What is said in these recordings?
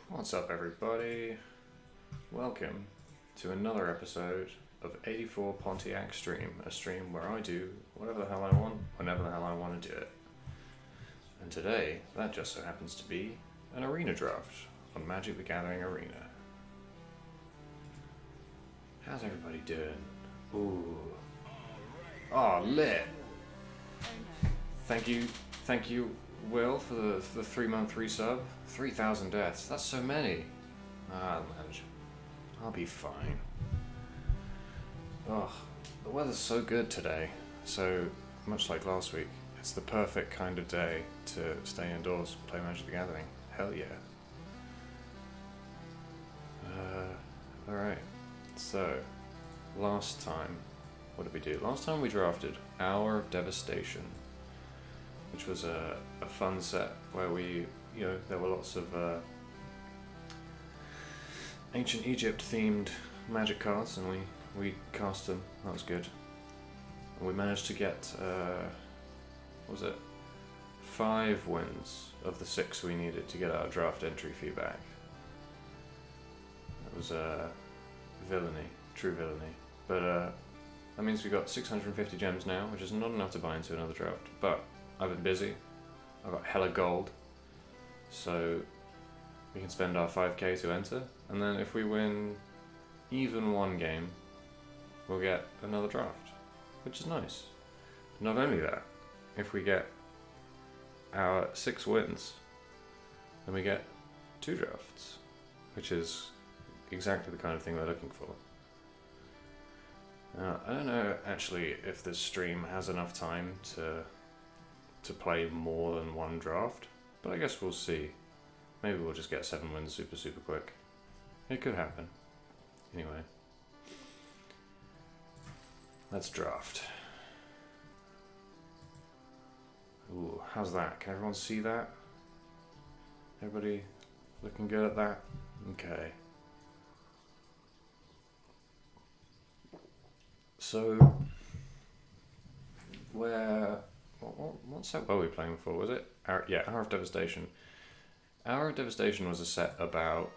What's up, everybody? Welcome to another episode of 84 Pontiac Stream, a stream where I do whatever the hell I want, whenever the hell I want to do it. And today, that just so happens to be an arena draft on Magic the Gathering Arena. How's everybody doing? Ooh. Oh, lit! Thank you, Will, for the 3-month resub. 3,000 deaths, that's so many. Ah, man, I'll be fine. Oh, the weather's so good today. So, much like last week, it's the perfect kind of day to stay indoors, play Magic the Gathering. Hell yeah. Alright, so, last time, what did we do? Last time we drafted Hour of Devastation, which was a fun set where there were lots of ancient Egypt themed magic cards, and we cast them. That was good. And we managed to get, 5 wins of the 6 we needed to get our draft entry fee back. It was villainy, true villainy. But that means we got 650 gems now, which is not enough to buy into another draft. But I've been busy. I've got hella gold, so we can spend our 5k to enter, and then if we win even one game, we'll get another draft, which is nice. Not only that, if we get our 6 wins, then we get 2 drafts, which is exactly the kind of thing we're looking for. Now, I don't know actually if this stream has enough time to play more than one draft, but I guess we'll see. Maybe we'll just get 7 wins super quick. It could happen. Anyway, let's draft. Ooh, how's that? Can everyone see that? Everybody looking good at that? Okay. So, what set were we playing for? Was it? Hour of Devastation. Hour of Devastation was a set about,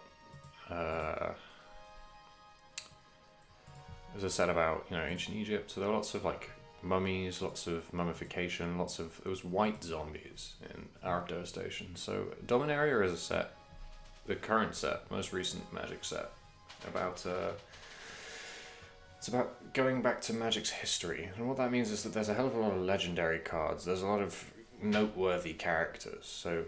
ancient Egypt. So there were lots of like mummies, lots of mummification, it was white zombies in Hour of Devastation. So Dominaria is a set, the current set, most recent Magic set, it's about going back to Magic's history, and what that means is that there's a hell of a lot of legendary cards. There's a lot of noteworthy characters. So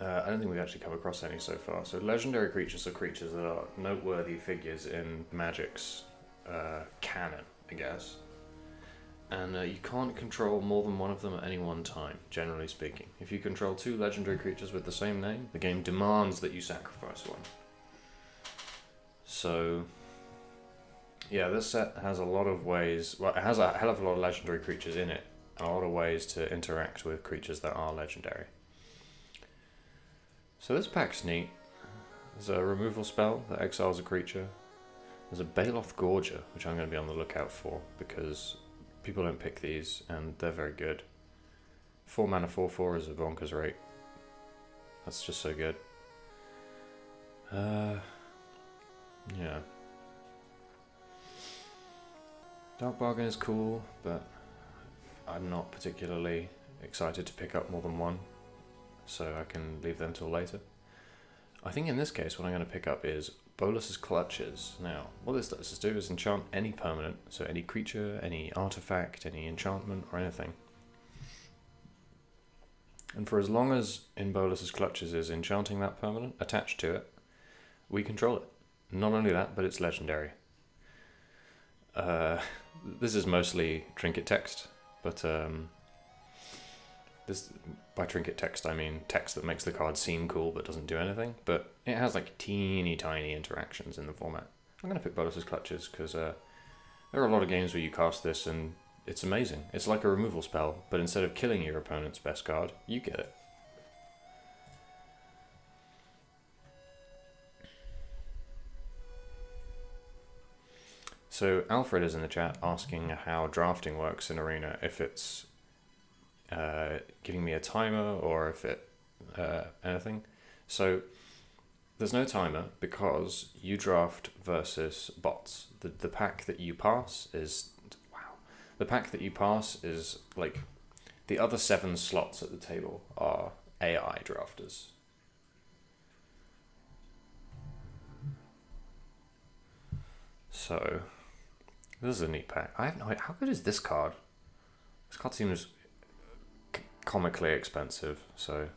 I don't think we've actually come across any so far. So legendary creatures are creatures that are noteworthy figures in Magic's canon, I guess. And you can't control more than one of them at any one time, generally speaking. If you control 2 legendary creatures with the same name, the game demands that you sacrifice one. So yeah, this set has a lot of ways, it has a hell of a lot of legendary creatures in it, and a lot of ways to interact with creatures that are legendary. So this pack's neat. There's a removal spell that exiles a creature. There's a Baloth Gorger, which I'm going to be on the lookout for, because people don't pick these, and they're very good. 4 mana 4/4 is a bonkers rate. That's just so good. Yeah. Dark Bargain is cool, but I'm not particularly excited to pick up more than one, so I can leave them till later. I think in this case what I'm going to pick up is Bolus's Clutches. Now, what this lets us do is enchant any permanent, so any creature, any artifact, any enchantment, or anything. And for as long as in Bolus's Clutches is enchanting that permanent attached to it, we control it. Not only that, but it's legendary. This is mostly trinket text, but this, by trinket text I mean text that makes the card seem cool but doesn't do anything, but it has like teeny tiny interactions in the format. I'm going to pick Bolus's Clutches because there are a lot of games where you cast this and it's amazing. It's like a removal spell, but instead of killing your opponent's best card, you get it. So Alfred is in the chat asking how drafting works in Arena, if it's giving me a timer or if it anything. So there's no timer because you draft versus bots. The pack that you pass is the pack that you pass is like the other 7 slots at the table are AI drafters. So this is a neat pack. I have no idea, how good is this card? This card seems comically expensive, so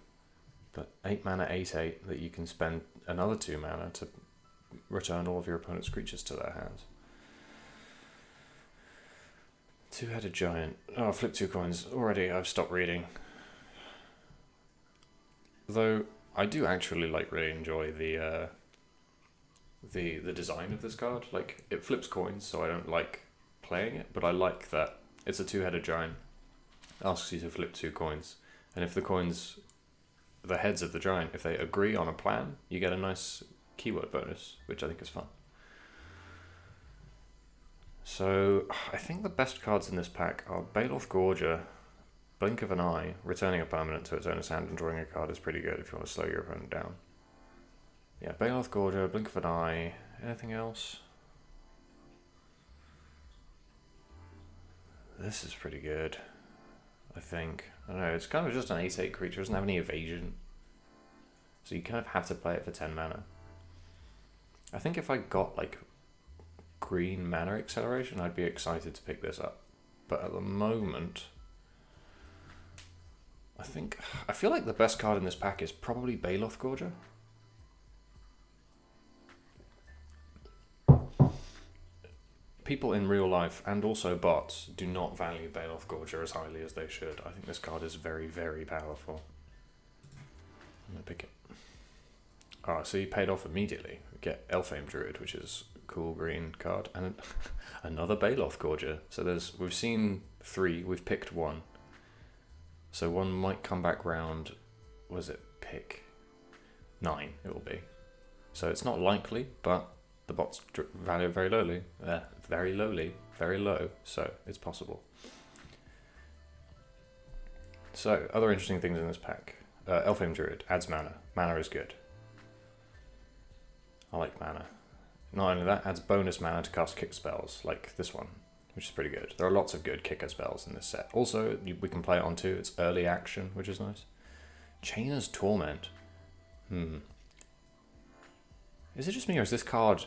but 8 mana 8/8 that you can spend another 2 mana to return all of your opponent's creatures to their hands. 2-headed giant. Oh, flip 2 coins. Already I've stopped reading. Though I do actually really enjoy the design of this card. Like, it flips coins, so I don't like playing it, but I like that it's a 2-headed giant. Asks you to flip 2 coins, and if the heads of the giant, if they agree on a plan, you get a nice keyword bonus, which I think is fun. So I think the best cards in this pack are Baloth Gorger, Blink of an Eye. Returning a permanent to its owner's hand and drawing a card is pretty good if you want to slow your opponent down. Yeah, Baloth Gorger, Blink of an Eye. Anything else? This is pretty good, I think. I don't know, it's kind of just an 8/8 creature, doesn't have any evasion. So you kind of have to play it for 10 mana. I think if I got like green mana acceleration, I'd be excited to pick this up. But at the moment, I feel like the best card in this pack is probably Baloth Gorger. People in real life and also bots do not value Baloth Gorger as highly as they should. I think this card is very, very powerful. I'm gonna pick it. Oh, so you paid off immediately. We get Elfame Druid, which is a cool green card, and another Baloth Gorger. So we've seen 3, we've picked 1. So 1 might come back round. Was it pick 9? It will be. So it's not likely, but the bots value it very lowly. Very low. So it's possible. So other interesting things in this pack. Elfame Druid adds mana. Mana is good. I like mana. Not only that, adds bonus mana to cast kick spells, like this one, which is pretty good. There are lots of good kicker spells in this set. Also, we can play it on 2. It's early action, which is nice. Chainer's Torment. Is it just me, or is this card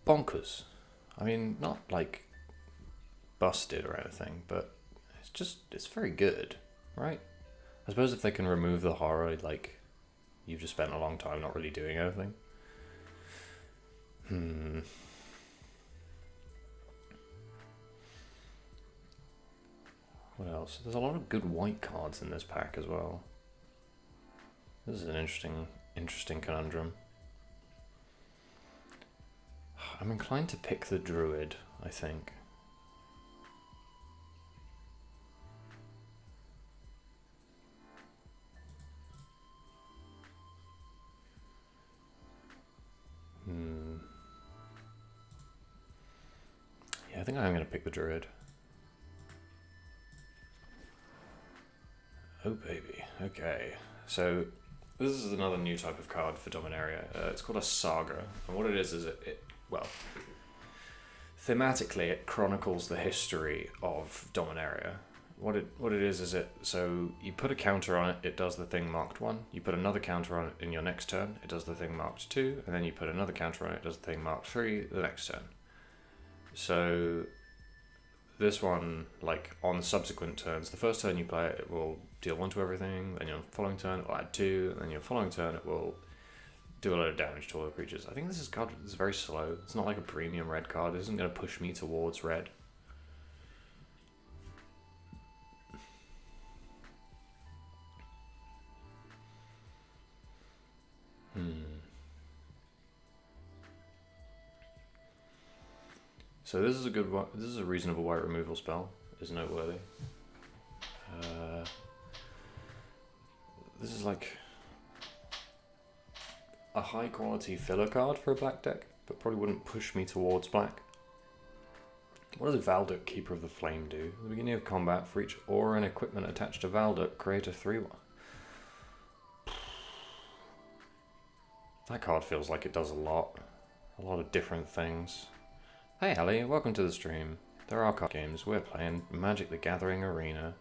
bonkers? I mean, not like busted or anything, but it's very good, right? I suppose if they can remove the horror, like, you've just spent a long time not really doing anything. What else? There's a lot of good white cards in this pack as well. This is an interesting conundrum. I'm inclined to pick the Druid, I think. Yeah, I think I'm going to pick the Druid. Oh baby, okay. So this is another new type of card for Dominaria. It's called a Saga, and what it is well, thematically it chronicles the history of Dominaria. What it is so you put a counter on it, it does the thing marked 1. You put another counter on it in your next turn, it does the thing marked 2, and then you put another counter on it, it does the thing marked 3 the next turn. So this one, like, on subsequent turns, the first turn you play it, it will deal 1 to everything, then your following turn it will add 2, and then your following turn it will do a lot of damage to all the creatures. I think this card is very slow. It's not like a premium red card. It isn't going to push me towards red. So this is a good one. This is a reasonable white removal spell. Is noteworthy. This is like a high quality filler card for a black deck, but probably wouldn't push me towards black. What does Valduk, Keeper of the Flame, do? At the beginning of combat, for each aura and equipment attached to Valduk, create a 3/1. That card feels like it does a lot of different things. Hey Ali, welcome to the stream. There are card games. We're playing Magic the Gathering Arena.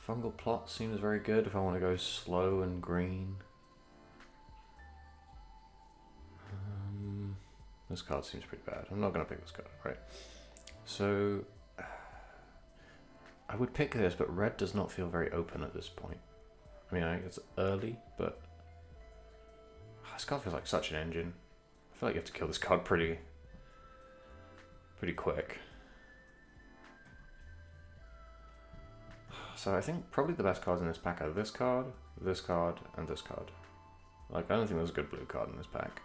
Fungal Plot seems very good if I want to go slow and green. This card seems pretty bad. I'm not going to pick this card, right? So, I would pick this, but red does not feel very open at this point. I mean, it's early, but this card feels like such an engine. I feel like you have to kill this card pretty quick. So I think probably the best cards in this pack are this card, and this card. Like, I don't think there's a good blue card in this pack.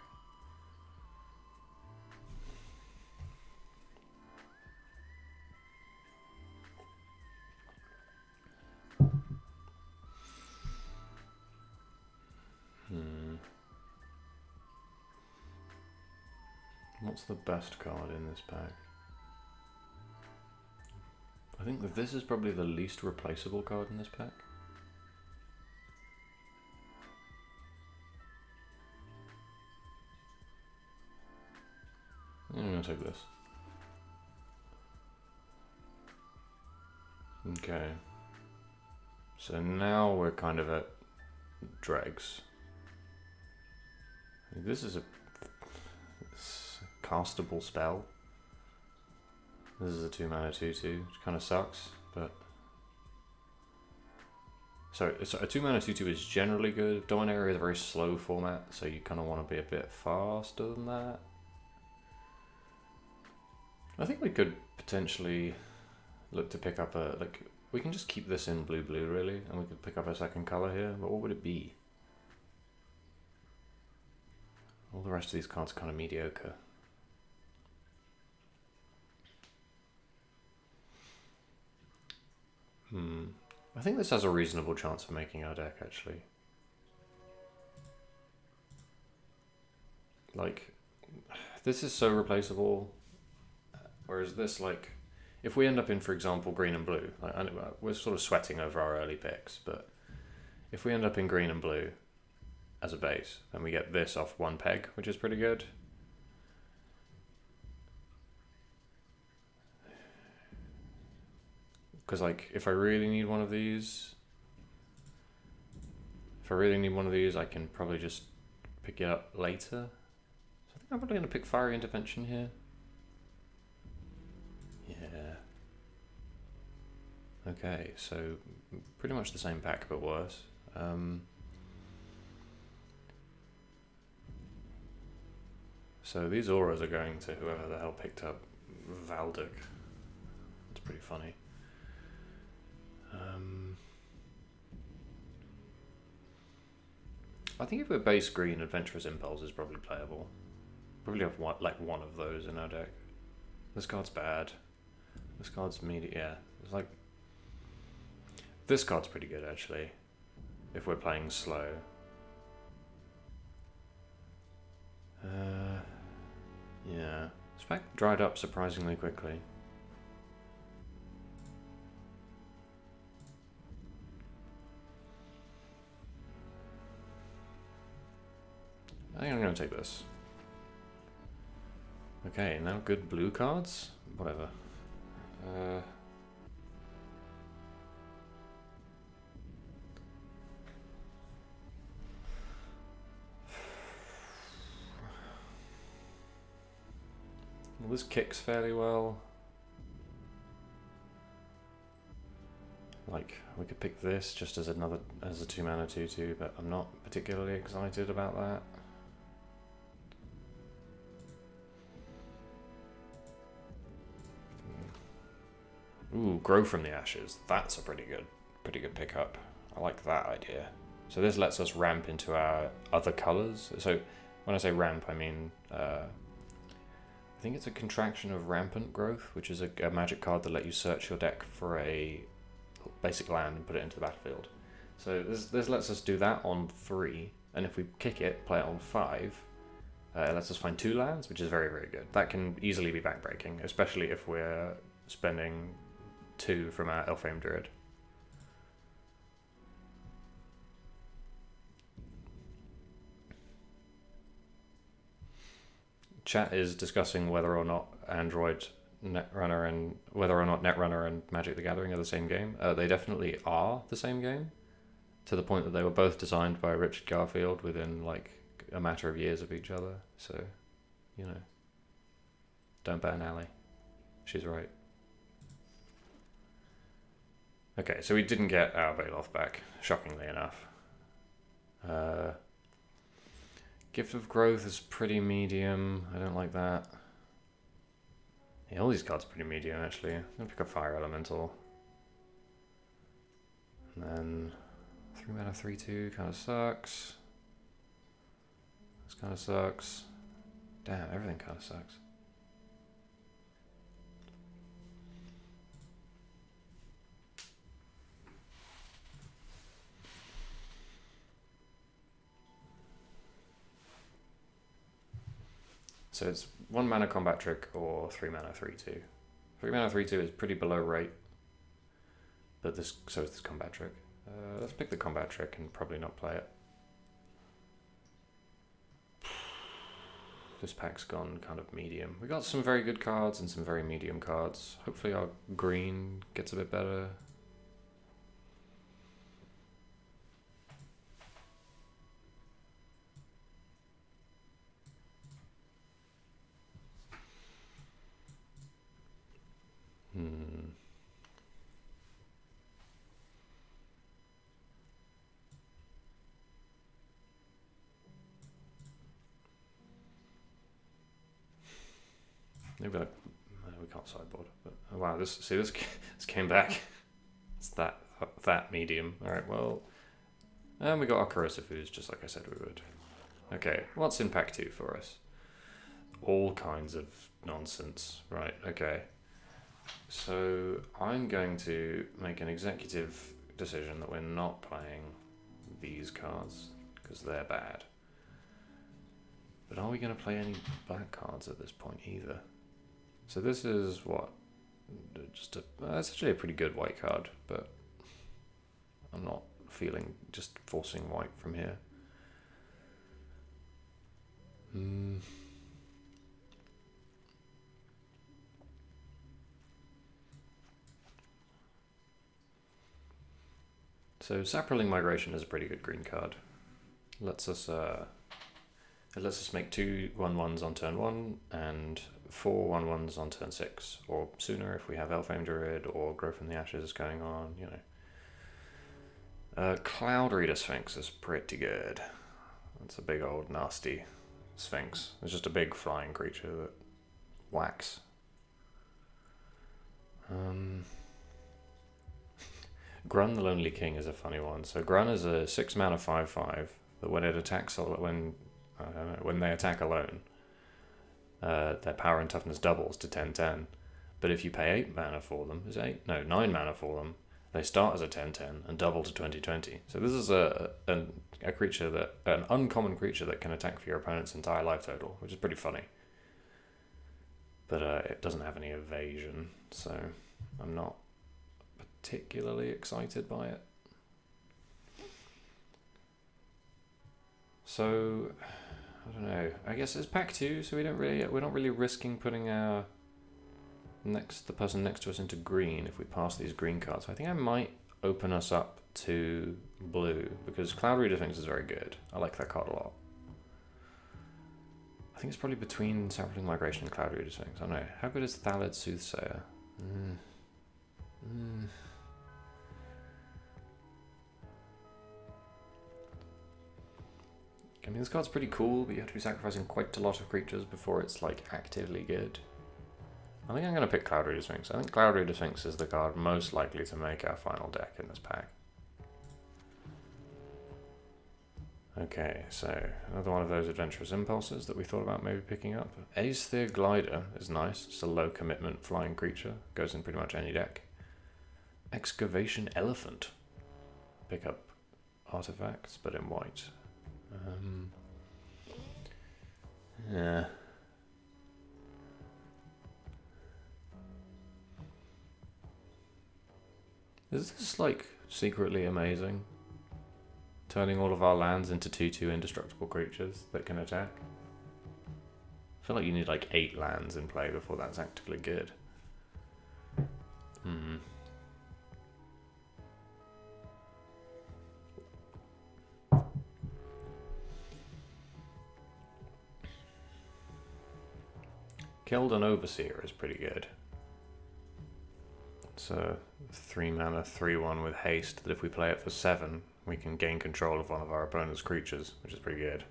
What's the best card in this pack? I think that this is probably the least replaceable card in this pack. I'm gonna take this. Okay. So now we're kind of at dregs. This is a castable spell. This is a 2-mana 2/2, which kind of sucks, but... So a 2-mana 2/2 is generally good. Dominaria is a very slow format, so you kind of want to be a bit faster than that. I think we could potentially look to pick up a... like, we can just keep this in blue really, and we could pick up a second colour here, but what would it be? All the rest of these cards are kind of mediocre. I think this has a reasonable chance of making our deck, actually. Like, this is so replaceable, whereas this, like, if we end up in, for example, green and blue, like, we're sort of sweating over our early picks, but if we end up in green and blue as a base, then we get this off one peg, which is pretty good. Because, like, if I really need one of these, I can probably just pick it up later. So I think I'm probably going to pick Fiery Intervention here. Yeah. Okay, so pretty much the same pack, but worse. So these auras are going to whoever the hell picked up Valduk. It's pretty funny. I think if we're base green, Adventurous Impulse is probably playable. Probably have one of those in our deck. This card's bad. This card's medium. Yeah, it's like this card's pretty good actually. If we're playing slow. Yeah, this pack dried up surprisingly quickly. I think I'm going to take this. Okay, now good blue cards? Whatever. Well, this kicks fairly well. Like, we could pick this just as a 2-mana 2/2, but I'm not particularly excited about that. Ooh, Grow from the Ashes. That's a pretty good pickup. I like that idea. So this lets us ramp into our other colors. So when I say ramp, I mean I think it's a contraction of Rampant Growth, which is a magic card that lets you search your deck for a basic land and put it into the battlefield. So this lets us do that on 3, and if we kick it, play it on 5, it lets us find 2 lands, which is very, very good. That can easily be backbreaking, especially if we're spending 2 from our Elfame Druid. chat is discussing whether or not Netrunner and Magic the Gathering are the same game. They definitely are the same game, to the point that they were both designed by Richard Garfield within like a matter of years of each other. So, you know, don't ban Ally. She's right. Okay, so we didn't get our Baloth back, shockingly enough. Gift of Growth is pretty medium. I don't like that. Yeah, all these cards are pretty medium, actually. I'm going to pick up Fire Elemental. And then 3 mana 3/2 kind of sucks. This kind of sucks. Damn, everything kind of sucks. So it's 1 mana combat trick or 3 mana 3/2. 3 mana 3/2 is pretty below rate, but so is this combat trick. Let's pick the combat trick and probably not play it. This pack's gone kind of medium. We got some very good cards and some very medium cards. Hopefully our green gets a bit better. Maybe we can't sideboard, but oh wow, this came back. It's that medium. All right, well, and we got our Corrosive Ooze, just like I said we would. Okay, what's in pack 2 for us? All kinds of nonsense. Right. Okay. So I'm going to make an executive decision that we're not playing these cards because they're bad. But are we going to play any black cards at this point either? So this is what? Just it's actually a pretty good white card, but I'm not feeling just forcing white from here. So Saproling Migration is a pretty good green card. It lets us make 2 1/1s on turn 1 and 4 1/1s on turn 6, or sooner if we have Elfame Druid or Growth from the Ashes going on, you know. Cloud Reader Sphinx is pretty good. It's a big old nasty Sphinx. It's just a big flying creature that whacks. Grun the Lonely King is a funny one. So Grun is a 6 mana 5/5 that when it attacks, when they attack alone, their power and toughness doubles to 10/10. But if you pay 8 mana for them, 9 mana for them, they start as a 10/10 and double to 20/20. So this is a creature an uncommon creature that can attack for your opponent's entire life total, which is pretty funny. But it doesn't have any evasion, so I'm not particularly excited by it. So I don't know. I guess it's pack 2, so we're not really risking putting the person next to us into green if we pass these green cards. So I think I might open us up to blue because Cloud Reader Sphinx is very good. I like that card a lot. I think it's probably between Saproling Migration and Cloud Reader Sphinx. I don't know. How good is Thallid Soothsayer? I mean, this card's pretty cool, but you have to be sacrificing quite a lot of creatures before it's like actively good. I think I'm going to pick Cloud Reader Sphinx. I think Cloud Reader Sphinx is the card most likely to make our final deck in this pack. Okay, so another one of those adventurous impulses that we thought about maybe picking up. Aesthir Glider is nice. It's a low commitment flying creature. Goes in pretty much any deck. Excavation Elephant. Pick up artifacts, but in white. Yeah. Is this like secretly amazing? Turning all of our lands into 2/2 indestructible creatures that can attack? I feel like you need like 8 lands in play before that's actually good. Killed an Overseer is pretty good. It's a 3 mana 3/1 with haste that if we play it for 7, we can gain control of one of our opponent's creatures, which is pretty good.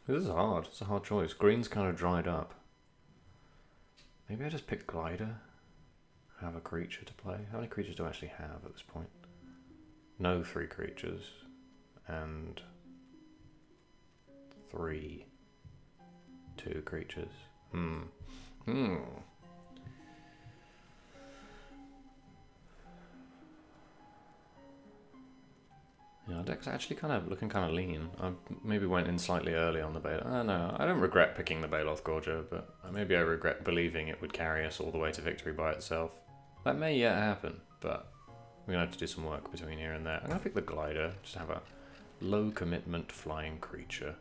This is hard. It's a hard choice. Green's kind of dried up. Maybe I just pick Glider. Have a creature to play. How many creatures do I actually have at this point? No 3 creatures. And 3. 2 creatures. Yeah, deck's actually kind of looking kind of lean. I maybe went in slightly early on the Baloth. No, I don't regret picking the Baloth Gorger, but maybe I regret believing it would carry us all the way to victory by itself. That may yet happen, but we're going to have to do some work between here and there. I'm going to pick the Glider, just have a low commitment flying creature.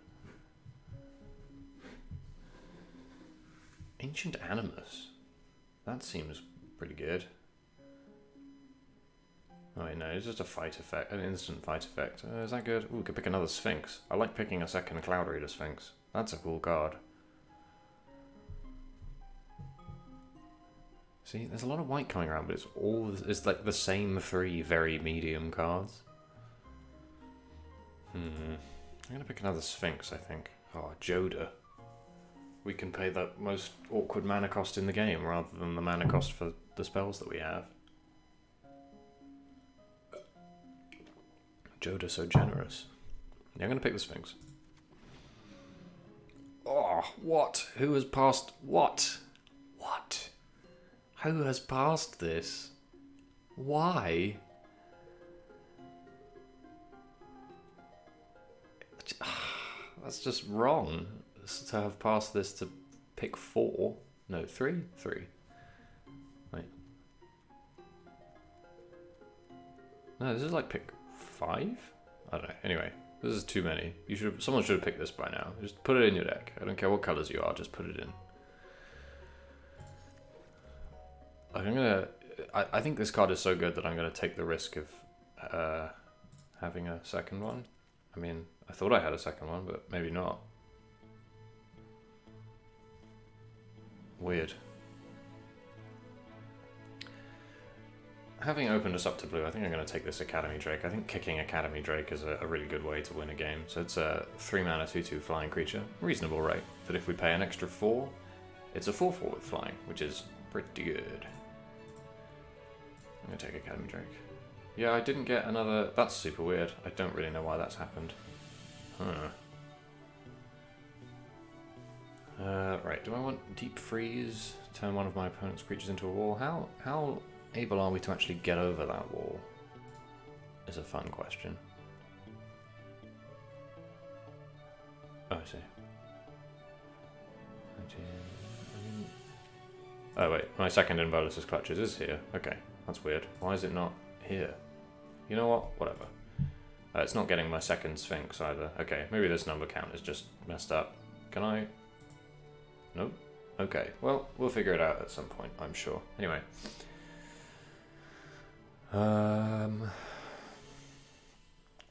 Ancient Animus. That seems pretty good. Oh wait, no, it's just a fight effect, an instant fight effect. Is that good? Ooh, we could pick another Sphinx. I like picking a second Cloud Reader Sphinx. That's a cool card. See, there's a lot of white coming around, but it's like the same 3 very medium cards. I'm gonna pick another Sphinx, I think. Oh, Joda. We can pay the most awkward mana cost in the game rather than the mana cost for the spells that we have. Joda's so generous. Yeah, I'm gonna pick the Sphinx. Oh, what? Who has passed what? What? Who has passed this? Why? That's just wrong to have passed this to pick 4. No, 3? 3. Wait. No, this is like pick 5? I don't know. Anyway, this is too many. Someone should have picked this by now. Just put it in your deck. I don't care what colors you are, just put it in. I think this card is so good that I'm gonna take the risk of having a second one. I mean, I thought I had a second one, but maybe not. Weird. Having opened us up to blue, I think I'm going to take this Academy Drake. I think kicking Academy Drake is a really good way to win a game. So it's a 3 mana 2/2 flying creature. Reasonable rate. That if we pay an extra 4, it's a 4/4 with flying, which is pretty good. I'm going to take Academy Drake. Yeah, I didn't get another... That's super weird. I don't really know why that's happened. Right, do I want Deep Freeze? Turn one of my opponent's creatures into a wall? How able are we to actually get over that wall? Is a fun question. Oh, I see. Oh wait, my second Involus's Clutches is here. Okay, that's weird. Why is it not here? You know what? Whatever. It's not getting my second Sphinx either. Okay, maybe this number count is just messed up. Can I? Nope. Okay, well, we'll figure it out at some point, I'm sure. Anyway.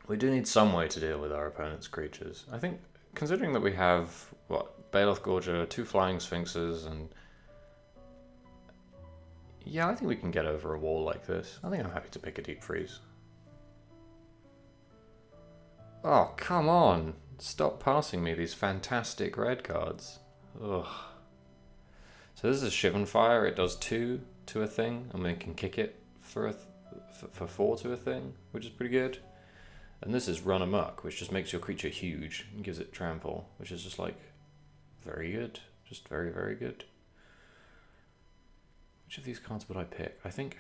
We do need some way to deal with our opponent's creatures. I think, considering that we have, what, Baloth Gorger, 2 Flying Sphinxes, and... Yeah, I think we can get over a wall like this. I think I'm happy to pick a Deep Freeze. Oh, come on! Stop passing me these fantastic red cards. Ugh. So this is Shivan Fire. It does 2 to a thing, and we can kick it for 4 to a thing, which is pretty good. And this is Run Amok, which just makes your creature huge and gives it trample, which is just like very good. Just very, very good. Which of these cards would I pick? I think...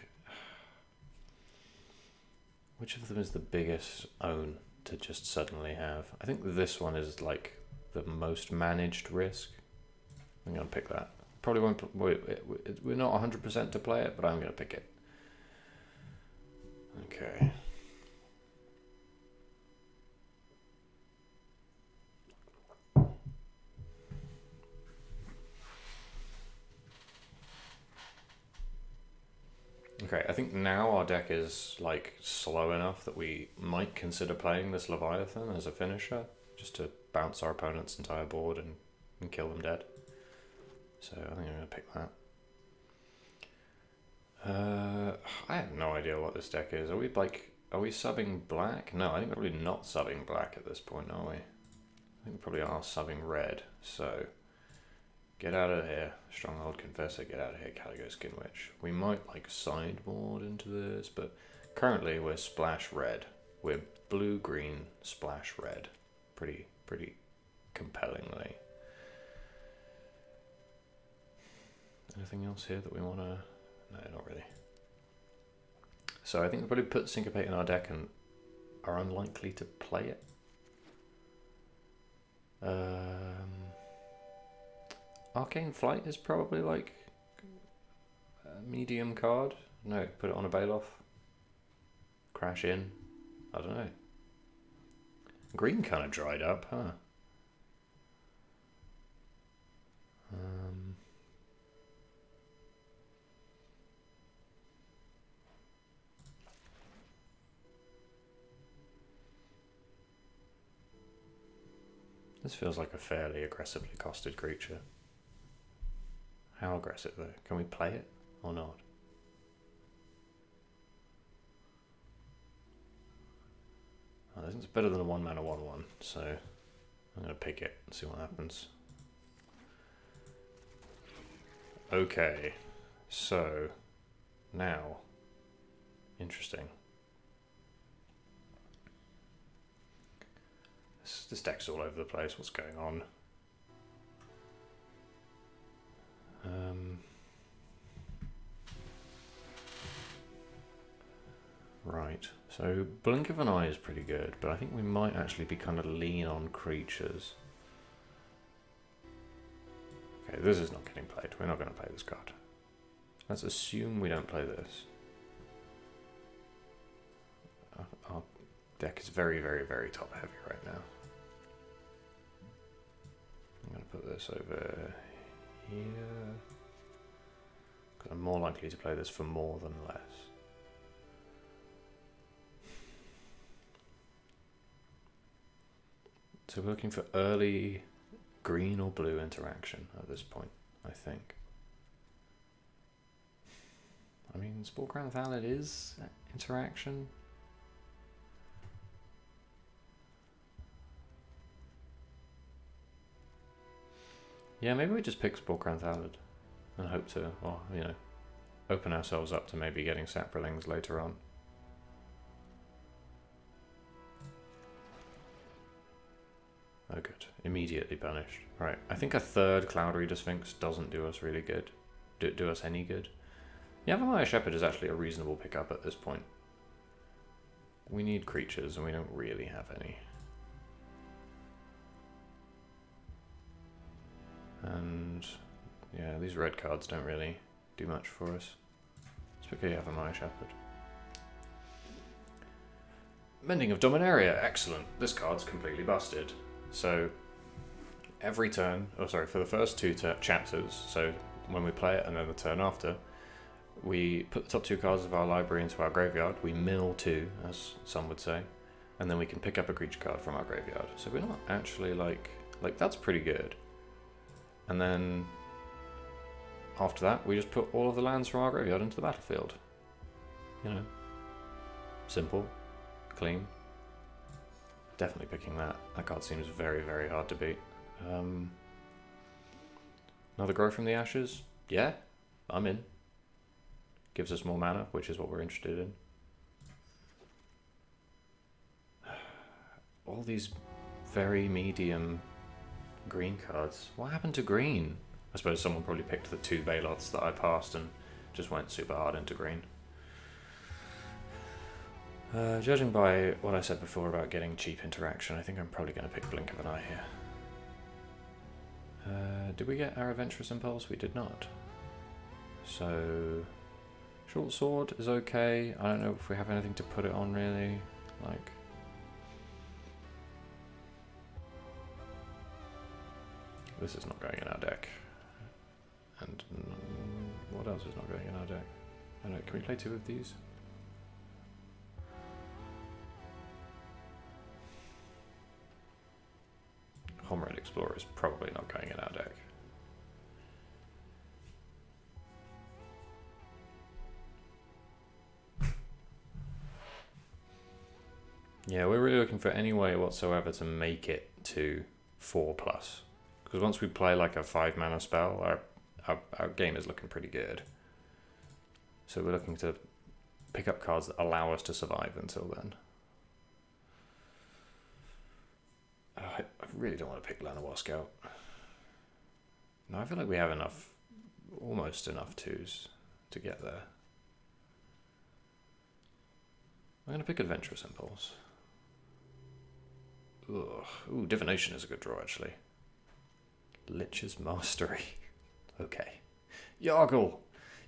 Which of them is the biggest own to just suddenly have? I think this one is like the most managed risk. I'm going to pick that. Probably won't. We're not 100% to play it, but I'm going to pick it. Okay. Okay, I think now our deck is like slow enough that we might consider playing this Leviathan as a finisher, just to bounce our opponent's entire board and kill them dead. So I think I'm going to pick that. I have no idea what this deck is. Are we subbing black? No, I think we're probably not subbing black at this point, are we? I think we probably are subbing red. So get out of here, Stronghold Confessor, get out of here, Caligo Skinwitch. We might like sideboard into this, but currently we're splash red. We're blue-green, splash red. Pretty compellingly. Anything else here that we want to... No, not really. So I think we'll probably put Syncopate in our deck and are unlikely to play it. Arcane Flight is probably like a medium card. No, put it on a Bailoff. Crash in. I don't know. Green kind of dried up, huh? This feels like a fairly aggressively costed creature. How aggressive though? Can we play it or not? Oh, I think it's better than a 1-mana 1/1, so I'm going to pick it and see what happens. Okay, so now, interesting. This deck's all over the place. What's going on? Right, so Blink of an Eye is pretty good, but I think we might actually be kind of lean on creatures. Okay, this is not getting played. We're not going to play this card. Let's assume we don't play this. Our deck is very, very, very top heavy right now. I'm going to put this over here, because I'm more likely to play this for more than less. So we're looking for early green or blue interaction at this point, I think. I mean, Spellcrown Thallid is interaction. Yeah, maybe we just pick Spellcrown Thallid and hope to, well, you know, open ourselves up to maybe getting Saprolings later on. Oh good, immediately punished. Right, I think a third Cloud Reader Sphinx doesn't do us really good. Do us any good. Yavimaya Shepherd is actually a reasonable pickup at this point. We need creatures and we don't really have any. And yeah, these red cards don't really do much for us. Let's pick a Yavimaya Shepherd. Mending of Dominaria, excellent. This card's completely busted. So every turn, oh sorry, for the first two chapters, so when we play it and then the turn after, we put the top two cards of our library into our graveyard, we mill two, as some would say, and then we can pick up a creature card from our graveyard. So we're not actually like that's pretty good. And then after that, we just put all of the lands from our graveyard into the battlefield. You know, simple, clean. Definitely picking that. That card seems very, very hard to beat. Another Grow from the Ashes? Yeah, I'm in. Gives us more mana, which is what we're interested in. All these very medium green cards. What happened to green? I suppose someone probably picked the two Bailoths that I passed and just went super hard into green. Judging by what I said before about getting cheap interaction, I think I'm probably going to pick Blink of an Eye here. Did we get our Adventurous Impulse? We did not. So, Short Sword is okay. I don't know if we have anything to put it on really. Like, this is not going in our deck. And what else is not going in our deck? I don't know, can we play 2 of these? Comrade Explorer is probably not going in our deck. Yeah, we're really looking for any way whatsoever to make it to 4+. Because once we play like a 5-mana spell, our game is looking pretty good. So we're looking to pick up cards that allow us to survive until then. I really don't want to pick Llanowar Scout. No, I feel like we have enough, almost enough 2s to get there. I'm going to pick Adventurous Impulse. Ugh. Ooh, Divination is a good draw, actually. Lich's Mastery. Okay. Yargle!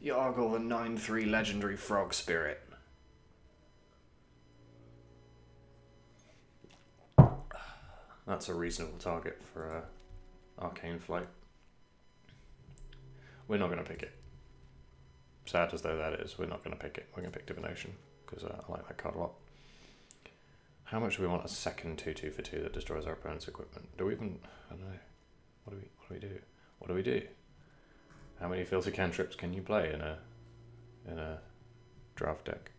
Yargle, the 9/3 legendary frog spirit. That's a reasonable target for Arcane Flight. We're not going to pick it. Sad as though that is, we're not going to pick it. We're going to pick Divination, because I like that card a lot. How much do we want a second 2/2 for 2 that destroys our opponent's equipment? Do we even... I don't know. What do we do? What do we do? How many filter cantrips can you play in a draft deck?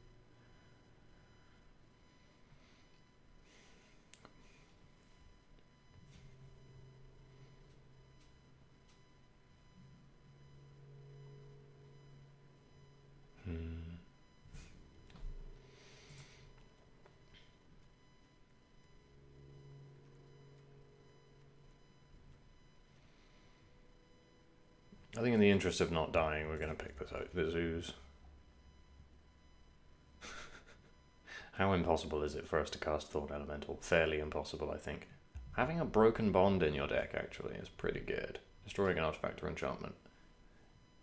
I think in the interest of not dying, we're going to pick the zoos. How impossible is it for us to cast Thought Elemental? Fairly impossible, I think. Having a Broken Bond in your deck, actually, is pretty good. Destroying an artifact or enchantment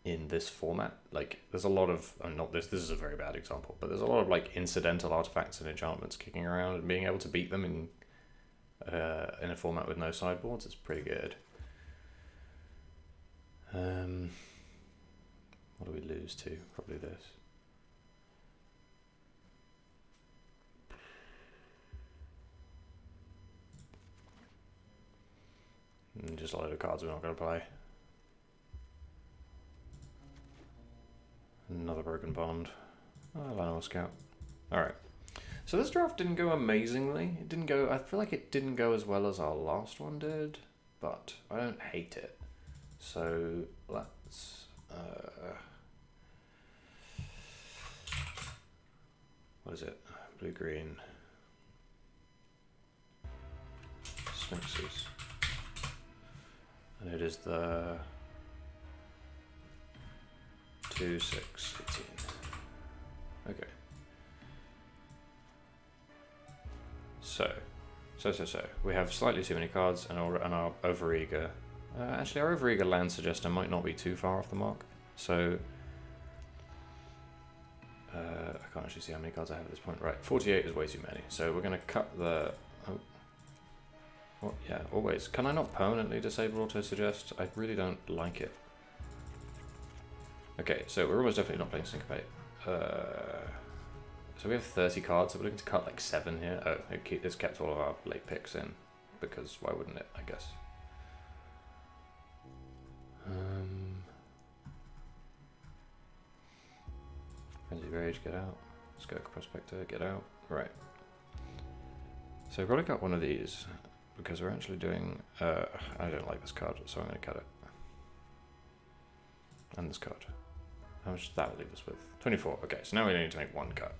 in this format. Like, there's a lot of... not this is a very bad example, but there's a lot of, like, incidental artifacts and enchantments kicking around, and being able to beat them in a format with no sideboards is pretty good. What do we lose to? Probably this. And just a load of cards we're not going to play. Another Broken Bond. Oh, Llanowar Scout. Alright. So this draft didn't go amazingly. It didn't go... I feel like it didn't go as well as our last one did. But I don't hate it. So let's what is it? Blue green Sphinxes, and it is the 2/6/18. Okay. So we have slightly too many cards, and our overeager. Actually, our overeager land suggester might not be too far off the mark. So, I can't actually see how many cards I have at this point. Right, 48 is way too many. So we're going to cut the... Oh. Well, yeah, always. Can I not permanently disable auto-suggest? I really don't like it. Okay, so we're almost definitely not playing Syncopate. So we have 30 cards, so we're looking to cut like 7 here. Oh, it's kept all of our late picks in, because why wouldn't it, I guess. Frenzy Rage, get out. Skirk Prospector, get out. Right. So we've got to cut one of these, because we're actually doing... I don't like this card, so I'm going to cut it. And this card. How much does that leave us with? 24. Okay, so now we need to make one cut.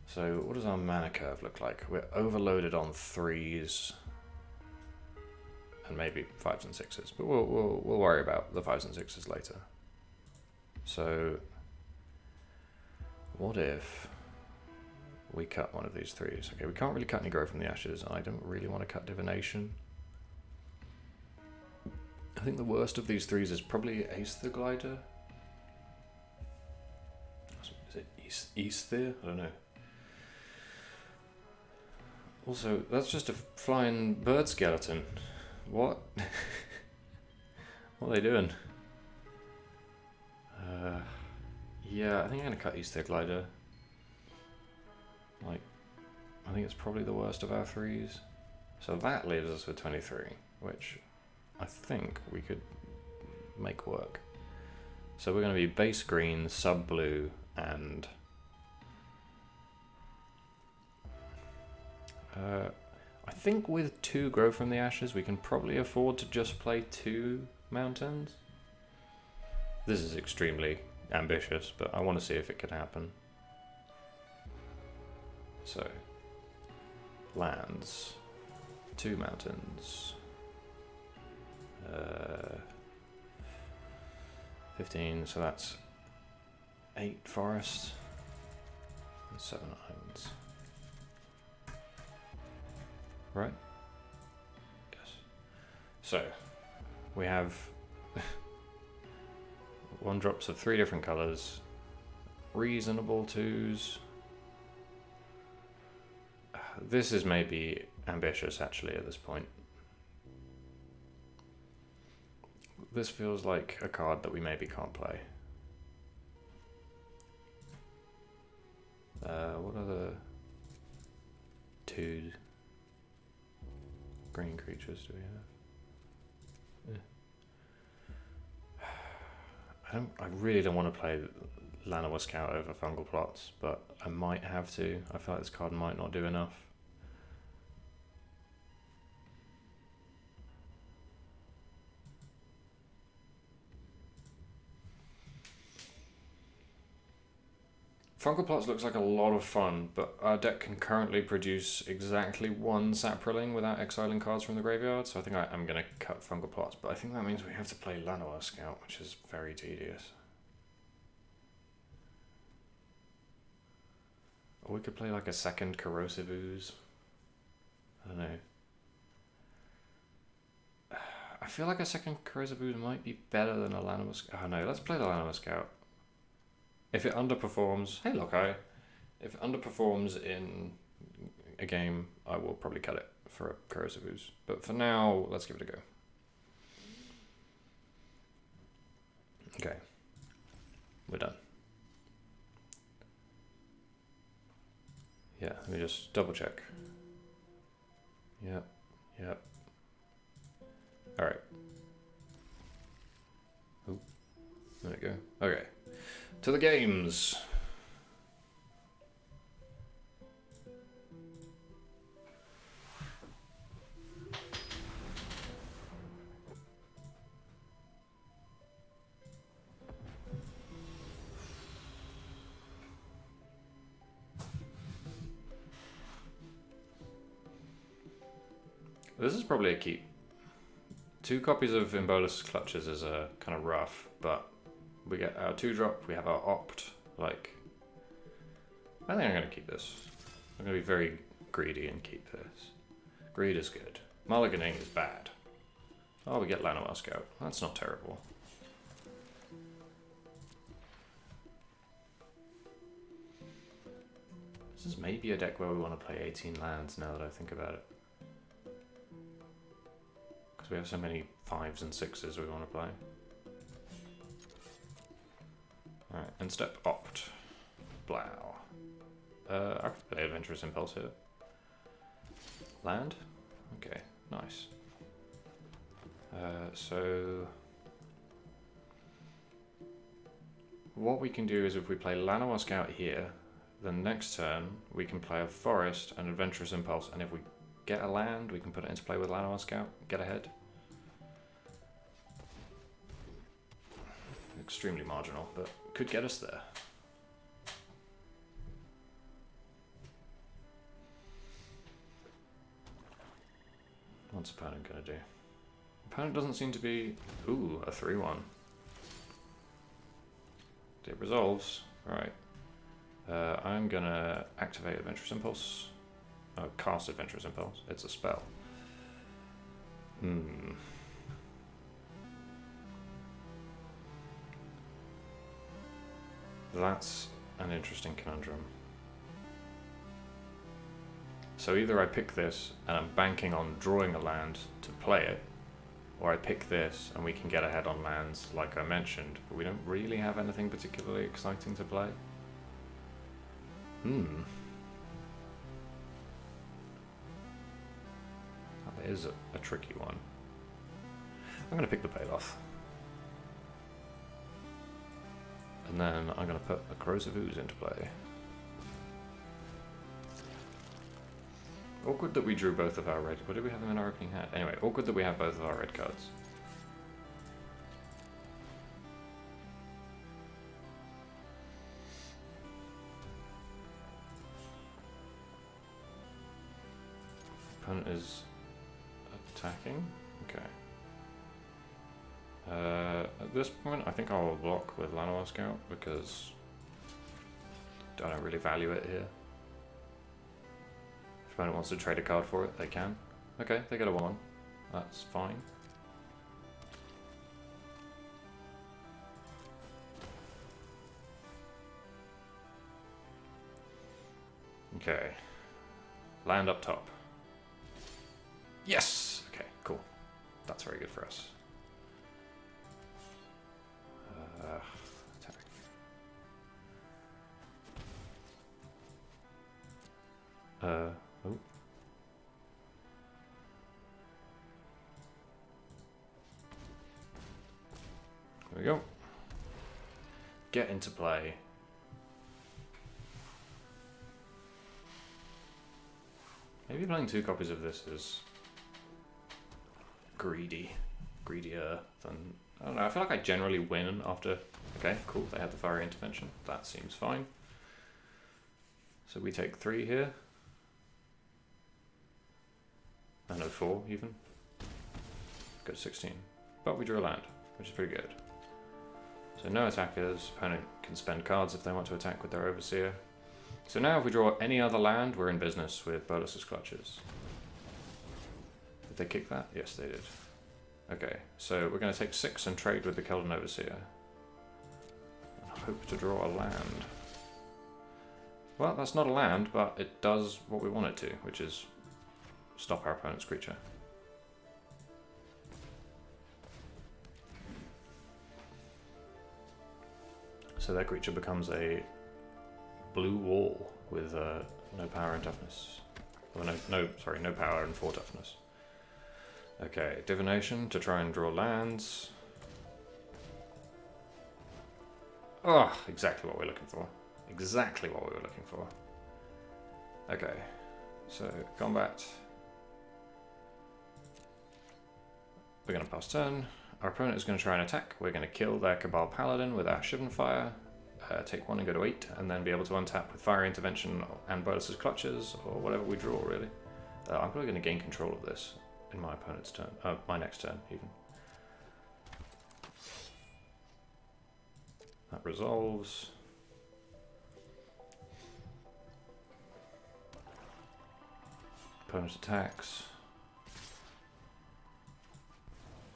So what does our mana curve look like? We're overloaded on 3s. And maybe 5s and 6s, but we'll worry about the 5s and 6s later. So, what if we cut one of these 3s? Okay, we can't really cut any Grow from the Ashes, and I don't really want to cut Divination. I think the worst of these threes is probably Aether Glider. Is it Aether? I don't know. Also, that's just a flying bird skeleton. What? What are they doing? Yeah, I think I'm going to cut Aether Glider. Like, I think it's probably the worst of our threes. So that leaves us with 23, which I think we could make work. So we're going to be base green, sub blue, and I think with 2 Grow from the Ashes, we can probably afford to just play 2 mountains. This is extremely ambitious, but I want to see if it can happen. So, lands, 2 mountains, 15, so that's 8 forests and 7 islands. Right? Yes. So, we have 1-drops of 3 different colours, reasonable 2s. This is maybe ambitious actually at this point. This feels like a card that we maybe can't play. What other 2 green creatures do we have? I really don't want to play Llanowar Scout over Fungal Plots, but I might have to. I feel like this card might not do enough. Fungal Plots looks like a lot of fun, but our deck can currently produce exactly 1 Saproling without exiling cards from the graveyard, so I think I'm going to cut Fungal Plots, but I think that means we have to play Llanowar Scout, which is very tedious. Or we could play like a second Corrosive Ooze. I don't know. I feel like a second Corrosive Ooze might be better than a Llanowar Scout. Oh no, let's play the Llanowar Scout. If it underperforms, hey Lokai, if it underperforms in a game, I will probably cut it for a Corrosive Ooze. But for now, let's give it a go. Okay, we're done. Yeah, let me just double check. Yep, yep. Alright. Oh, there we go. Okay. To the games. This is probably a keep. 2 copies of Embolus Clutches is kind of rough, but we get our 2-drop, we have our opt, like, I think I'm going to keep this. I'm going to be very greedy and keep this. Greed is good. Mulliganing is bad. Oh, we get Llanowar Scout. That's not terrible. This is maybe a deck where we want to play 18 lands now that I think about it. Because we have so many 5s and 6s we want to play. Alright, end step opt. Blow. I could play Adventurous Impulse here. Land? Okay, nice. So what we can do is if we play Llanowar Scout here, then next turn we can play a Forest and Adventurous Impulse, and if we get a land, we can put it into play with Llanowar Scout, get ahead. Extremely marginal, but could get us there. What's opponent gonna do? Opponent doesn't seem to be... Ooh, a 3-1. It resolves. Alright. I'm gonna activate Adventurous Impulse. Oh, cast Adventurous Impulse. It's a spell. That's an interesting conundrum. So either I pick this and I'm banking on drawing a land to play it, or I pick this and we can get ahead on lands like I mentioned, but we don't really have anything particularly exciting to play. That is a tricky one. I'm going to pick the Baloth. And then I'm going to put the Corrosive Ooze into play. Awkward that we drew both of our red... What did we have them in our opening hand? Anyway, awkward that we have both of our red cards. Opponent is attacking. Okay. At this point, I think I'll block with Llanowar Scout because I don't really value it here. If opponent wants to trade a card for it, they can. Okay, they get a 1. That's fine. Okay. Land up top. Yes! Okay, cool. That's very good for us. Attack. Oh. There we go. Get into play. Maybe playing 2 copies of this is greedier than... I don't know, I feel like I generally win after... Okay, cool, they had the Fiery Intervention. That seems fine. So we take 3 here. I know 4 even. Go to 16. But we drew a land, which is pretty good. So no attackers. Opponent can spend cards if they want to attack with their Overseer. So now if we draw any other land, we're in business with Bolus's Clutches. Did they kick that? Yes, they did. Okay, so we're going to take 6 and trade with the Keldon Overseer. And hope to draw a land. Well, that's not a land, but it does what we want it to, which is stop our opponent's creature. So their creature becomes a blue wall with no power and toughness. Or no power and 4 toughness. Okay, Divination to try and draw lands. Oh, exactly what we're looking for. Exactly what we were looking for. Okay, so combat. We're going to pass turn. Our opponent is going to try and attack. We're going to kill their Cabal Paladin with our Shivan Fire. Take 1 and go to 8, and then be able to untap with Fiery Intervention and Bolus's Clutches, or whatever we draw, really. I'm probably going to gain control of this in my opponent's turn. My next turn, even. That resolves. Opponent attacks.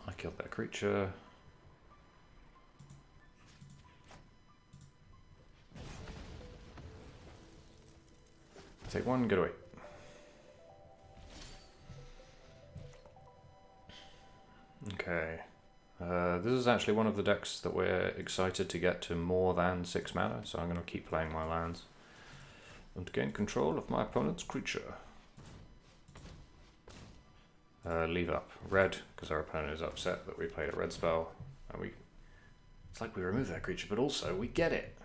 I killed that creature. Take 1, go to 8. Okay. This is actually one of the decks that we're excited to get to more than 6 mana, so I'm going to keep playing my lands. And to gain control of my opponent's creature. Leave up red, because our opponent is upset that we played a red spell. And it's like we remove that creature, but also we get it.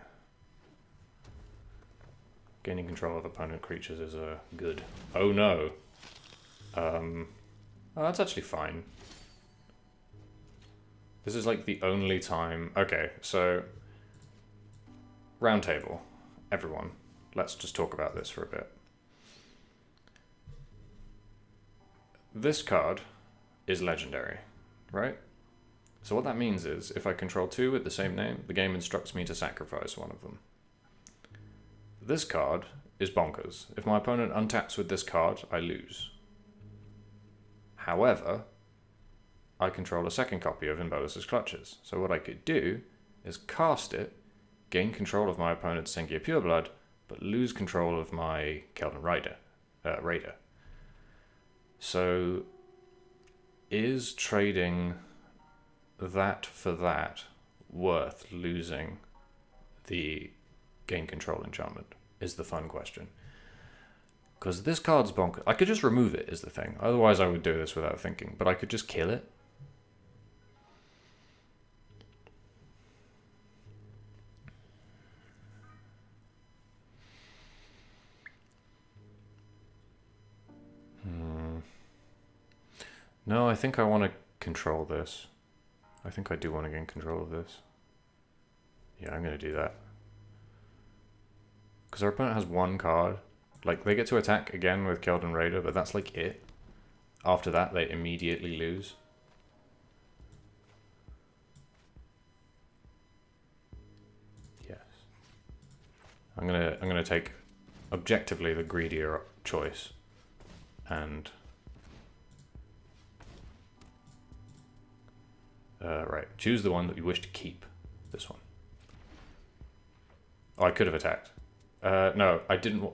Gaining control of opponent creatures is good. Oh no. Oh, that's actually fine. This is like the only time... Okay, so... Round table. Everyone. Let's just talk about this for a bit. This card is legendary, right? So what that means is, if I control 2 with the same name, the game instructs me to sacrifice one of them. This card is bonkers. If my opponent untaps with this card, I lose. However, I control a second copy of Bolus's Clutches. So what I could do is cast it gain control of my opponent's Sengia Pureblood, but lose control of my Keldon Raider. So, is trading that for that worth losing the gain control enchantment? Is the fun question. Because this card's bonkers. I could just remove it, is the thing. Otherwise, I would do this without thinking. But I could just kill it. No, I think I want to control this. I think I do want to gain control of this. Yeah, I'm going to do that. Because our opponent has one card. Like, they get to attack again with Keldon Raider, but that's like it. After that, they immediately lose. Yes. I'm gonna take objectively the greedier choice. And right, choose the one that you wish to keep. This one. Oh, I could have attacked. No, I didn't.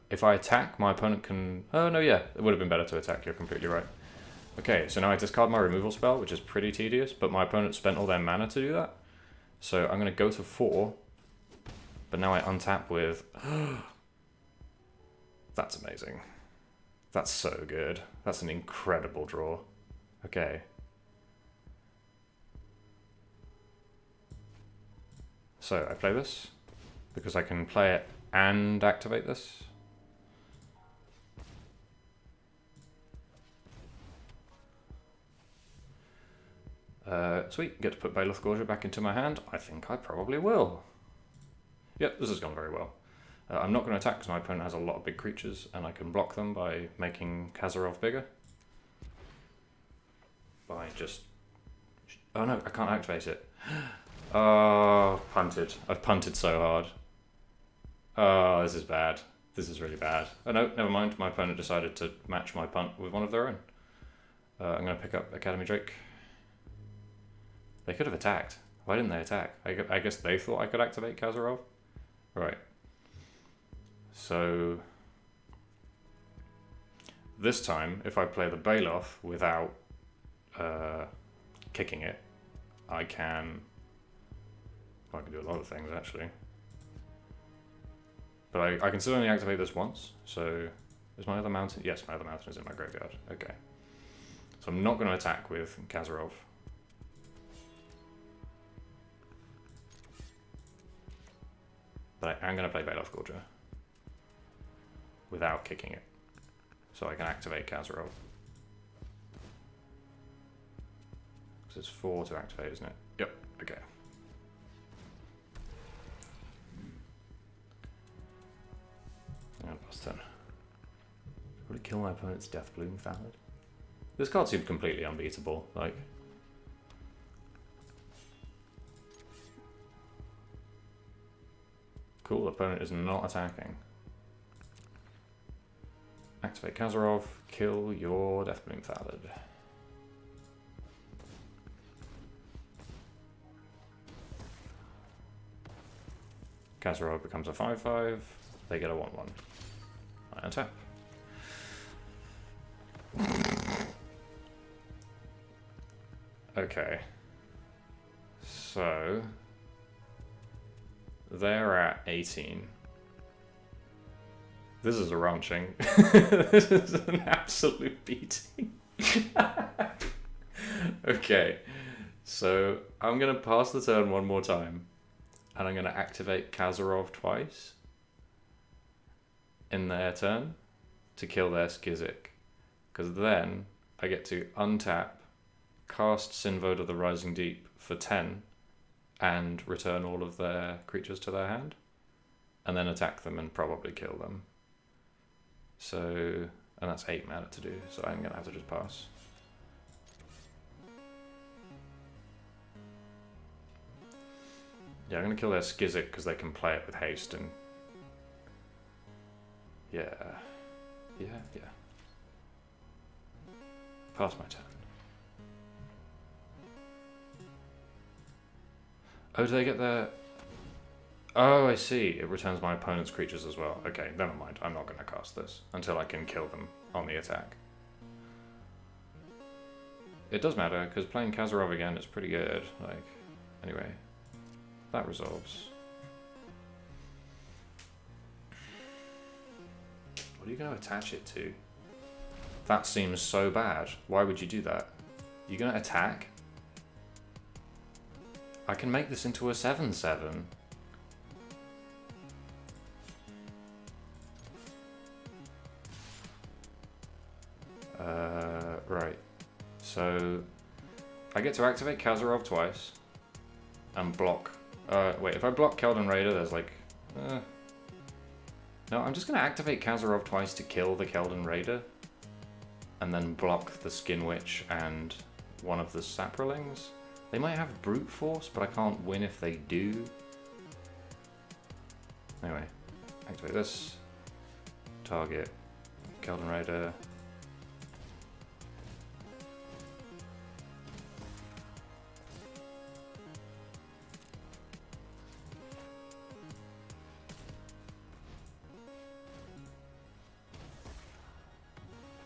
If I attack, my opponent can... Oh, no, yeah. It would have been better to attack. You're completely right. Okay, so now I discard my removal spell, which is pretty tedious, but my opponent spent all their mana to do that. So I'm going to go to 4, but now I untap with... That's amazing. That's so good. That's an incredible draw. Okay. So I play this, because I can play it and activate this. Sweet, get to put Baloth Gorger back into my hand. I think I probably will. Yep, this has gone very well. I'm not going to attack because my opponent has a lot of big creatures and I can block them by making Kazarov bigger. By just... Oh no, I can't activate it. Oh, punted. I've punted so hard. Oh, this is bad. This is really bad. Oh no, never mind. My opponent decided to match my punt with one of their own. I'm going to pick up Academy Drake. They could have attacked. Why didn't they attack? I guess they thought I could activate Kazarov. Right. So... This time, if I play the Baloth without kicking it, I can... Well, I can do a lot of things, actually. But I can still only activate this once, so... Is my other mountain? Yes, my other mountain is in my graveyard. Okay. So I'm not going to attack with Kazarov. But I am going to play Baloth Gorger without kicking it. So I can activate Kazarov. Because it's 4 to activate, isn't it? Yep, okay. And +10. Would it kill my opponent's Deathbloom Thallid? This card seemed completely unbeatable, like... Cool, opponent is not attacking. Activate Kazarov, kill your Deathbloom Thallid. Kazarov becomes a 5/5, they get a 1/1. I untap. Okay. So... They're at 18. This is a ranching. This is an absolute beating. Okay, so I'm going to pass the turn one more time. And I'm going to activate Kazarov twice in their turn to kill their Skizik. Because then I get to untap, cast Sinvoda of the Rising Deep for 10, and return all of their creatures to their hand, and then attack them and probably kill them. So, and that's 8 mana to do, so I'm going to have to just pass. Yeah, I'm going to kill their Skizik because they can play it with haste and... Yeah. Pass my turn. Oh, do they get their... Oh, I see. It returns my opponent's creatures as well. Okay, never mind. I'm not going to cast this until I can kill them on the attack. It does matter, because playing Kazarov again is pretty good. Like, anyway, that resolves. What are you going to attach it to? That seems so bad. Why would you do that? You're going to attack? I can make this into a 7/7. Right. So, I get to activate Kazarov twice and block. Wait, if I block Keldon Raider, there's like. No, I'm just going to activate Kazarov twice to kill the Keldon Raider and then block the Skin Witch and one of the Saprolings. They might have Brute Force, but I can't win if they do. Anyway, activate this. Target Keldon Raider.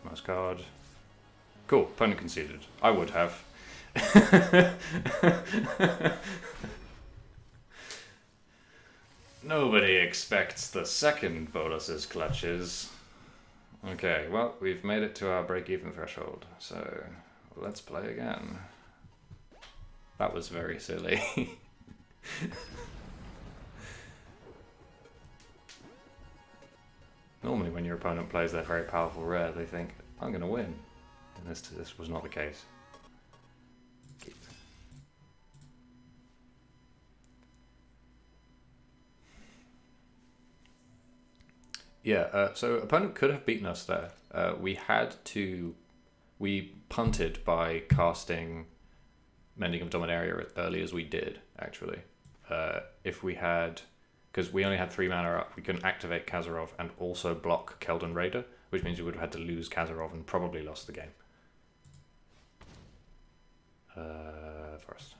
Mouse card. Cool, opponent conceded. I would have. Nobody expects the second Bolus's clutches. Okay, well, we've made it to our break-even threshold, so let's play again. That was very silly. Normally when your opponent plays their very powerful rare, they think, I'm going to win. And this was not the case. Keep. Yeah, so opponent could have beaten us there. We punted by casting Mending of Dominaria as early as we did, actually. If we had... Because we only had 3 mana up, we couldn't activate Kazarov and also block Keldon Raider, which means we would have had to lose Kazarov and probably lost the game. Forest.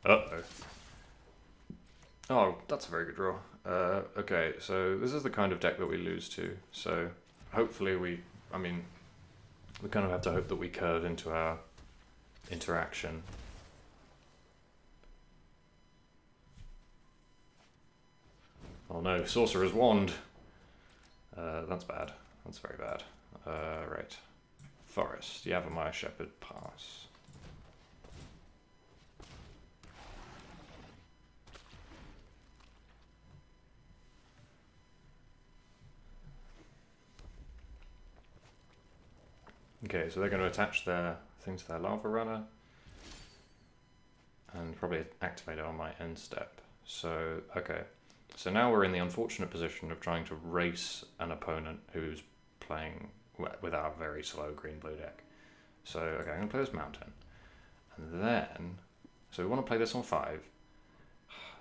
Uh-oh. Oh, that's a very good draw. Okay, so this is the kind of deck that we lose to, so... Hopefully we kind of have to hope that we curve into our interaction. Oh no, Sorcerer's Wand! That's bad. That's very bad. Right. Forest. Yavimaya Shepherd, pass. Okay, so they're going to attach their thing to their Lava Runner and probably activate it on my end step. So, okay. So now we're in the unfortunate position of trying to race an opponent who's playing with our very slow green-blue deck. So, okay, I'm going to play this Mountain. And then, so we want to play this on 5.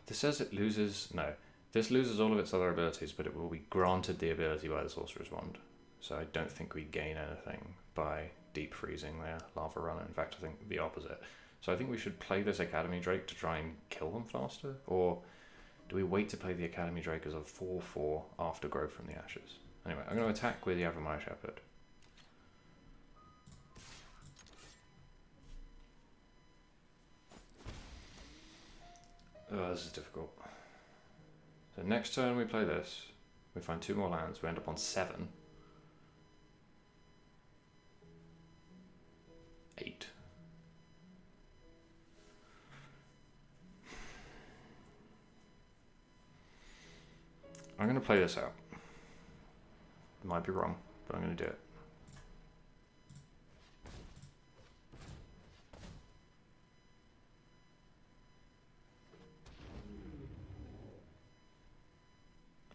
This says it loses, no. This loses all of its other abilities, but it will be granted the ability by the Sorcerer's Wand. So I don't think we gain anything by deep freezing their Lava Runner. In fact, I think the opposite. So I think we should play this Academy Drake to try and kill them faster? Or do we wait to play the Academy Drake as a 4/4 after Growth from the Ashes? Anyway, I'm going to attack with Yavimaya Shepherd. Oh, this is difficult. So next turn we play this. We find 2 more lands. We end up on 7. 8. I'm going to play this out. Might be wrong, but I'm going to do it.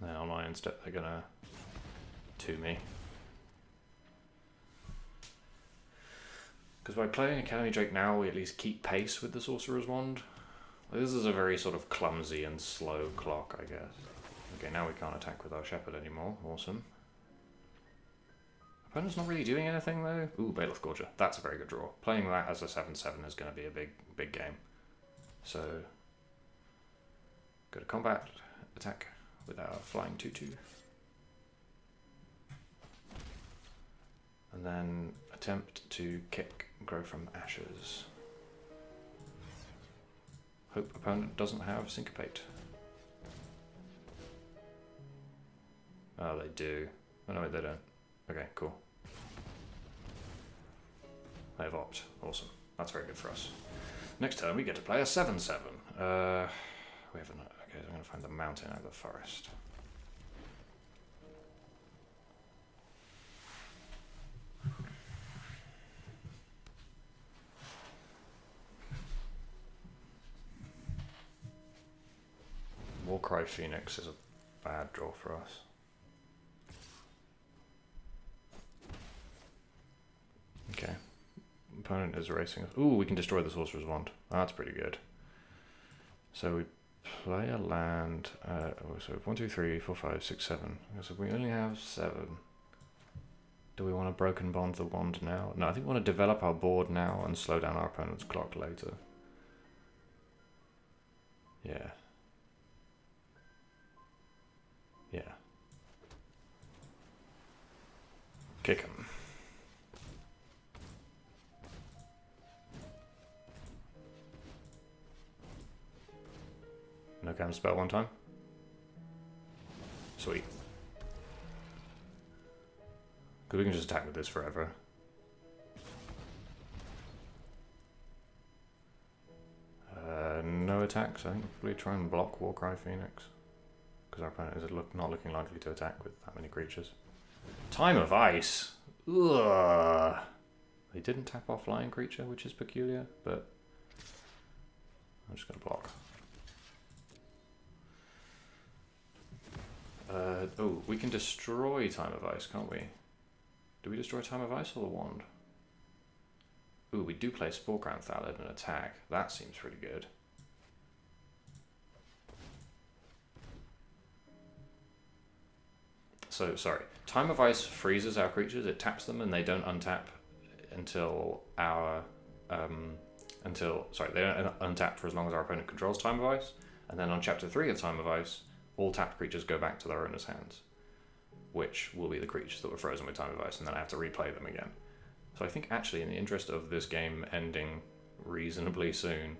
And then on my end step, they're going to 2 me. Because by playing Academy Drake now, we at least keep pace with the Sorcerer's Wand. This is a very sort of clumsy and slow clock, I guess. Okay, now we can't attack with our Shepherd anymore. Awesome. Opponent's not really doing anything though. Ooh, Bailiff Gorger. That's a very good draw. Playing that as a 7/7 is going to be a big game. So, go to combat, attack with our flying 2/2. And then attempt to kick Grow from Ashes. Hope opponent doesn't have Syncopate. Oh, they do. Oh no, they don't. Okay, cool. They have Opt. Awesome. That's very good for us. Next turn we get to play a 7/7. We have an... Okay, so I'm going to find the mountain out of the forest. Warcry Phoenix is a bad draw for us. Okay. Opponent is racing. Ooh, we can destroy the Sorcerer's Wand. That's pretty good. So we play a land. So 1, 2, 3, 4, 5, 6, 7. So we only have 7. Do we want to Broken Bond the Wand now? No, I think we want to develop our board now and slow down our opponent's clock later. Yeah. Yeah. Kick him. No counter spell one time. Sweet. Because we can just attack with this forever. No attacks. I think we'll probably try and block Warcry Phoenix. Because our opponent is not looking likely to attack with that many creatures. Time of Ice! Ugh. They didn't tap our flying creature, which is peculiar, but I'm just going to block. Oh, we can destroy Time of Ice, can't we? Do we destroy Time of Ice or the Wand? Ooh, we do play Spore Crown Thallid and attack. That seems pretty good. So, sorry. Time of Ice freezes our creatures, it taps them, and they don't untap until our... they don't untap for as long as our opponent controls Time of Ice. And then on Chapter 3 of Time of Ice, all tapped creatures go back to their owner's hands, which will be the creatures that were frozen with Time of Ice, and then I have to replay them again. So I think actually, in the interest of this game ending reasonably soon,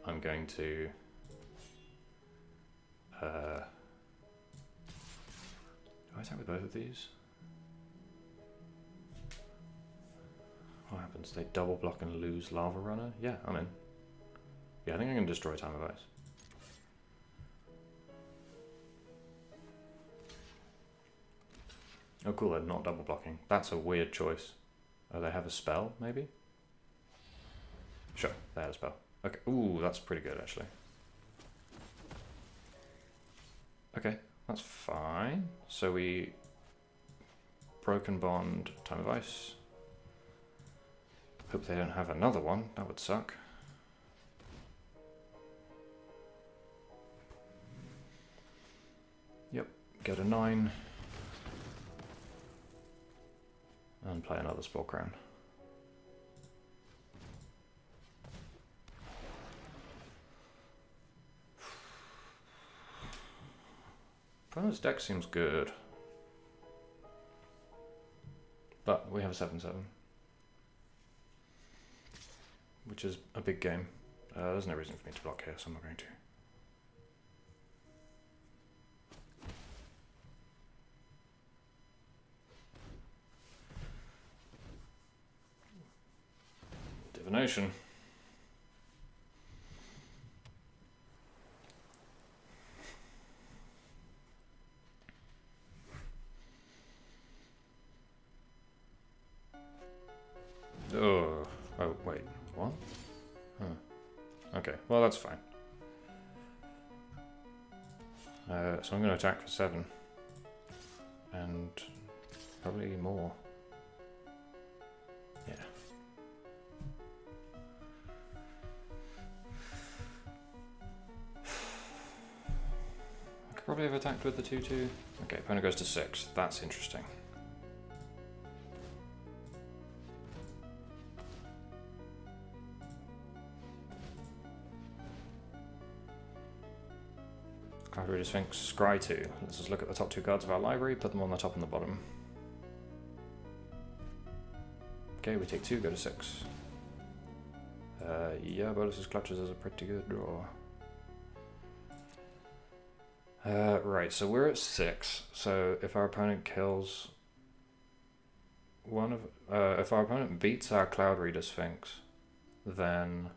I'm going to... do I attack with both of these? What happens? They double block and lose Lava Runner? Yeah, I'm in. Yeah, I think I can destroy Time of Ice. Oh cool, they're not double blocking. That's a weird choice. Oh, they have a spell, maybe? Sure, they had a spell. Okay, ooh, that's pretty good, actually. Okay, that's fine. So we... Broken Bond, Time of Ice. Hope they don't have another one, that would suck. Yep, go to 9. And play another Spore Crown. Opponent's deck seems good. But we have a 7/7. Which is a big game. There's no reason for me to block here, so I'm not going to. Divination. Oh, wait, what? Huh. Okay, well that's fine. So I'm going to attack for 7. And probably more. Yeah. I could probably have attacked with the 2/2. Okay, opponent goes to 6. That's interesting. Cloud Reader Sphinx, Scry 2. Let's just look at the top 2 cards of our library, put them on the top and the bottom. Okay, we take 2, go to 6. Yeah, Bolus's Clutches is a pretty good draw. Right, so we're at 6, so if our opponent kills one of... if our opponent beats our Cloud Reader Sphinx, then...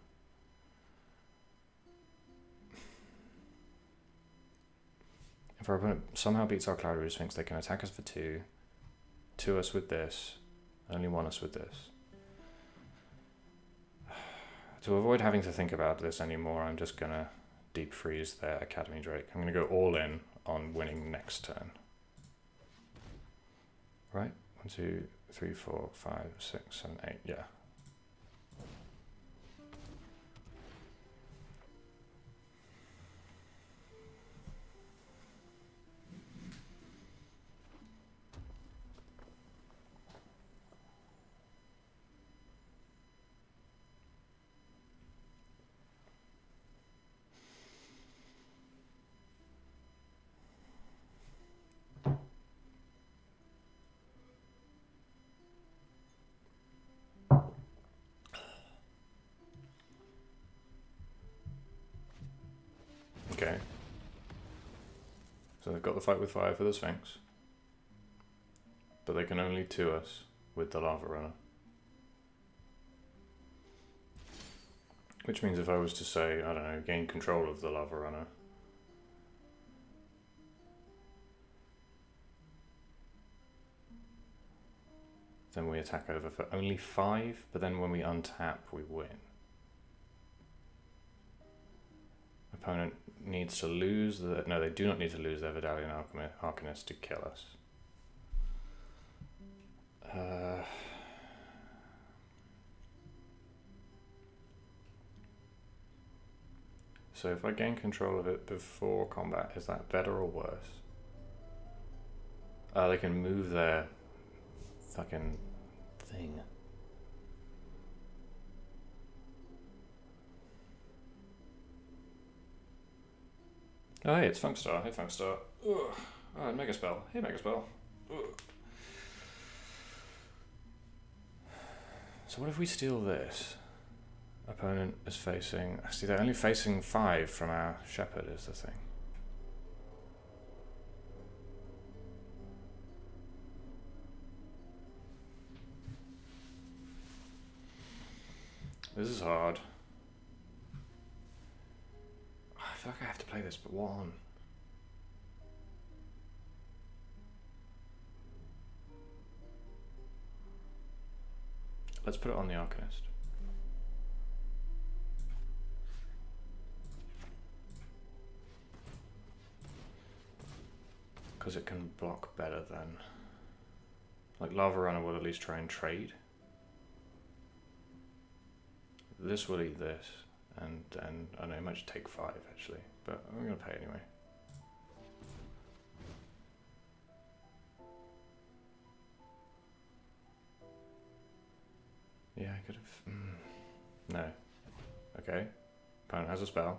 If our opponent somehow beats our Cloud Reader Sphinx, they can attack us for 2, 2 us with this, only 1 us with this. To avoid having to think about this anymore, I'm just going to deep freeze their Academy Drake. I'm going to go all in on winning next turn. Right? 1, 2, 3, 4, 5, 6, 7, 8. Yeah. Okay. So they've got the fight with fire for the Sphinx. But they can only 2 us with the Lava Runner. Which means if I was to say, I don't know, gain control of the Lava Runner. Then we attack over for only 5, but then when we untap, we win. Opponent needs to lose the... No, they do not need to lose their Vidalian Arcanist to kill us. So if I gain control of it before combat, is that better or worse? They can move their fucking thing. Oh, hey, it's Funkstar. Hey, Funkstar. Ugh. Oh, Mega Spell. Hey, Mega Spell. Ugh. So what if we steal this? Opponent is facing... See, they're only facing 5 from our Shepherd is the thing. This is hard. I feel like I have to play this, but what on? Let's put it on the Arcanist. Because it can block better than... Like, Lava Runner will at least try and trade. This will eat this, and then, I don't know, it might just take 5 actually, but I'm going to pay anyway. Yeah, I could have... No. Okay. Opponent has a spell.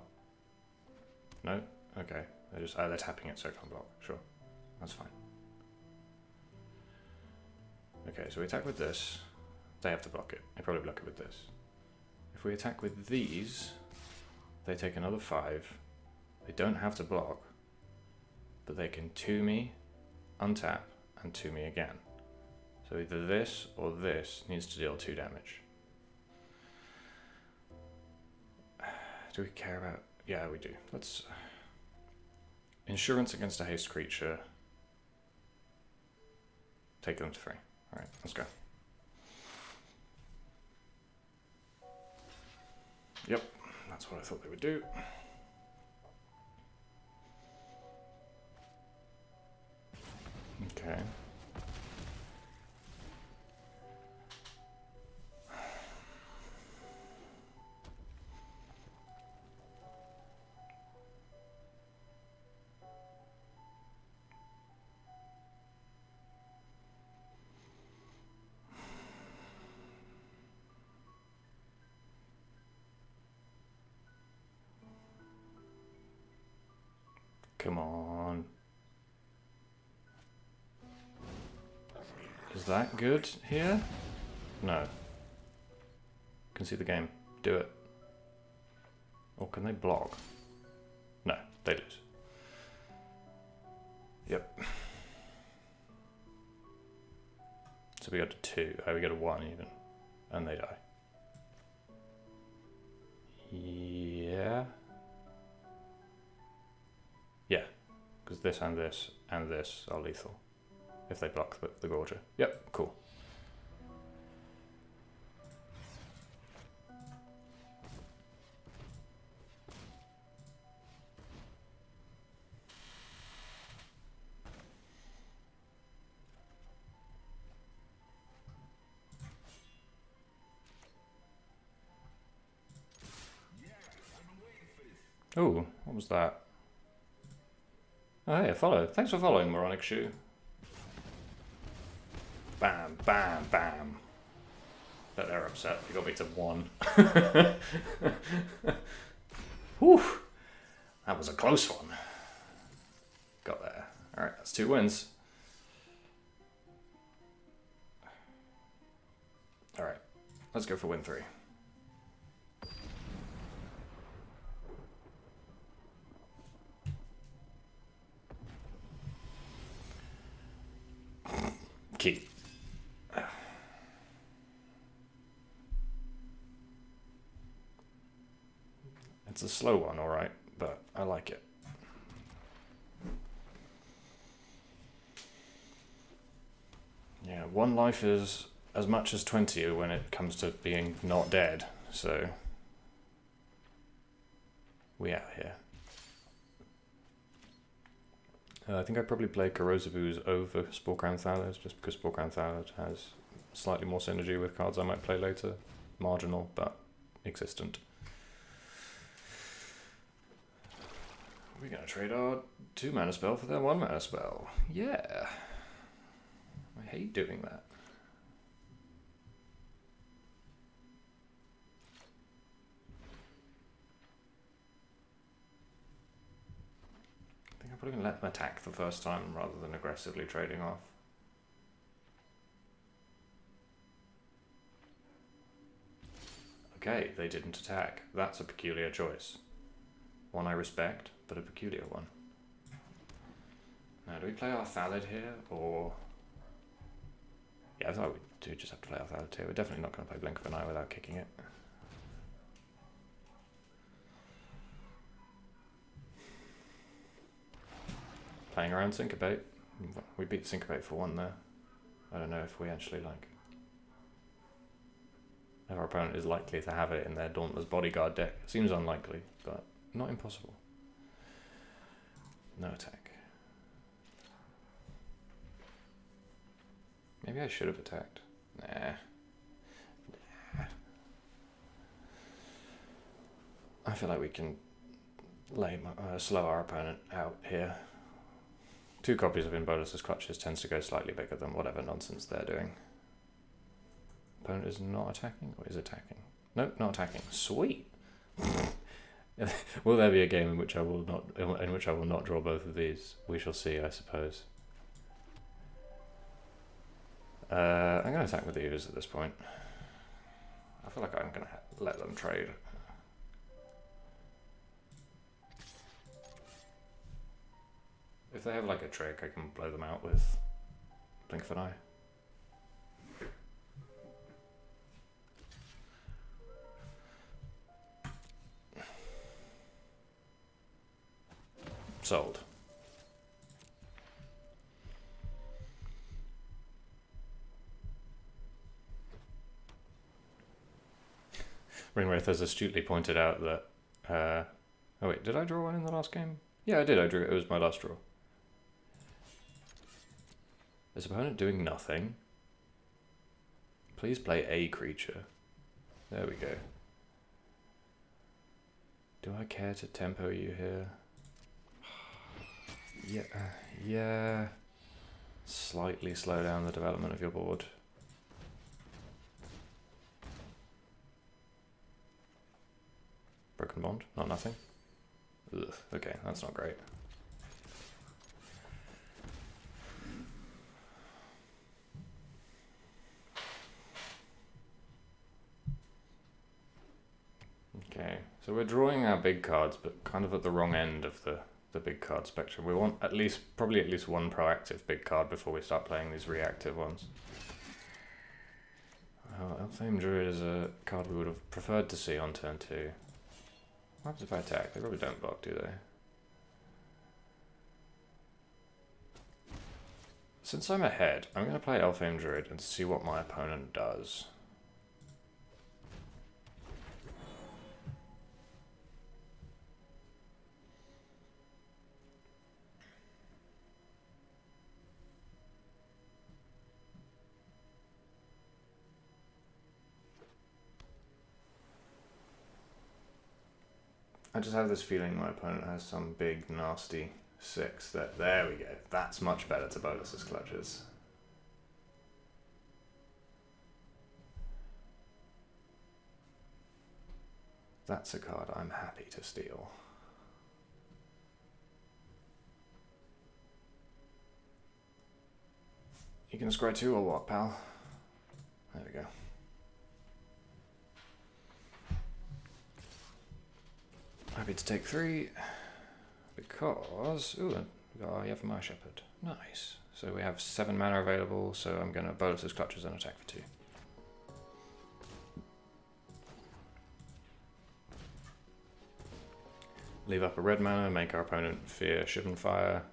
No? Okay. They're just... they're tapping it so it can't block. Sure. That's fine. Okay, so we attack with this. They have to block it. They probably block it with this. If we attack with these, they take another 5. They don't have to block, but they can 2 me, untap, and 2 me again. So either this or this needs to deal 2 damage. Do we care about... Yeah, we do. Let's... Insurance against a haste creature. Take them to 3. Alright, let's go. Yep, that's what I thought they would do. Okay. Come on. Is that good here? No. Can see the game. Do it. Or can they block? No, they lose. Yep. So we got a 2. Oh, we got a 1 even. And they die. Yeah. Yeah. Because this and this and this are lethal. If they block the Gorger. Yep, cool. Oh, what was that? Oh, hey, follow. Thanks for following, Moronic Shoe. Bam, bam, bam. Bet they're upset. They got me to 1. Whew. That was a close one. Got there. Alright, that's 2 wins. Alright, let's go for win 3. Key. It's a slow one, alright, but I like it. Yeah, 1 life is as much as 20 when it comes to being not dead, so we out here. I think I'd probably play Corrosive Ooze over Spore-Crowned Thallid, just because Spore-Crowned Thallid has slightly more synergy with cards I might play later. Marginal, but existent. We're going to trade our 2 mana spell for their 1 mana spell. Yeah. I hate doing that. I'm probably going to let them attack the first time rather than aggressively trading off. Okay, they didn't attack. That's a peculiar choice. One I respect, but a peculiar one. Now, do we play our Thallid here, or... Yeah, I thought we do just have to play our Thallid here. We're definitely not going to play Blink of an Eye without kicking it. Playing around Syncopate. We beat Syncopate for 1 there. I don't know if we actually like... If our opponent is likely to have it in their Dauntless Bodyguard deck. Seems unlikely, but not impossible. No attack. Maybe I should have attacked. Nah. I feel like we can slow our opponent out here. 2 copies of Inbolus's Clutches tends to go slightly bigger than whatever nonsense they're doing. Opponent is not attacking, or is attacking? Nope, not attacking. Sweet. Will there be a game in which I will not draw both of these? We shall see, I suppose. I'm going to attack with the Ooze at this point. I feel like I'm going to let them trade. If they have like a trick, I can blow them out with Blink of an Eye. Sold. Ringwraith has astutely pointed out that... oh wait, did I draw one in the last game? Yeah, I did. I drew it. It was my last draw. Is opponent doing nothing? Please play a creature. There we go. Do I care to tempo you here? Yeah. Slightly slow down the development of your board. Broken Bond, not nothing. Ugh, okay, that's not great. So we're drawing our big cards, but kind of at the wrong end of the big card spectrum. We want probably at least one proactive big card before we start playing these reactive ones. Elfame Druid is a card we would have preferred to see on turn 2. What happens if I attack? They probably don't block, do they? Since I'm ahead, I'm going to play Elfame Druid and see what my opponent does. I just have this feeling my opponent has some big, nasty 6. There we go. That's much better to Bolus's Clutches. That's a card I'm happy to steal. You can scry 2 or what, pal? There we go. Happy to take 3 because we got our Yevamaya Shepherd. Nice. So we have 7 mana available, so I'm going to Bolus's Clutches and attack for 2. Leave up a red mana, make our opponent fear Shivan Fire.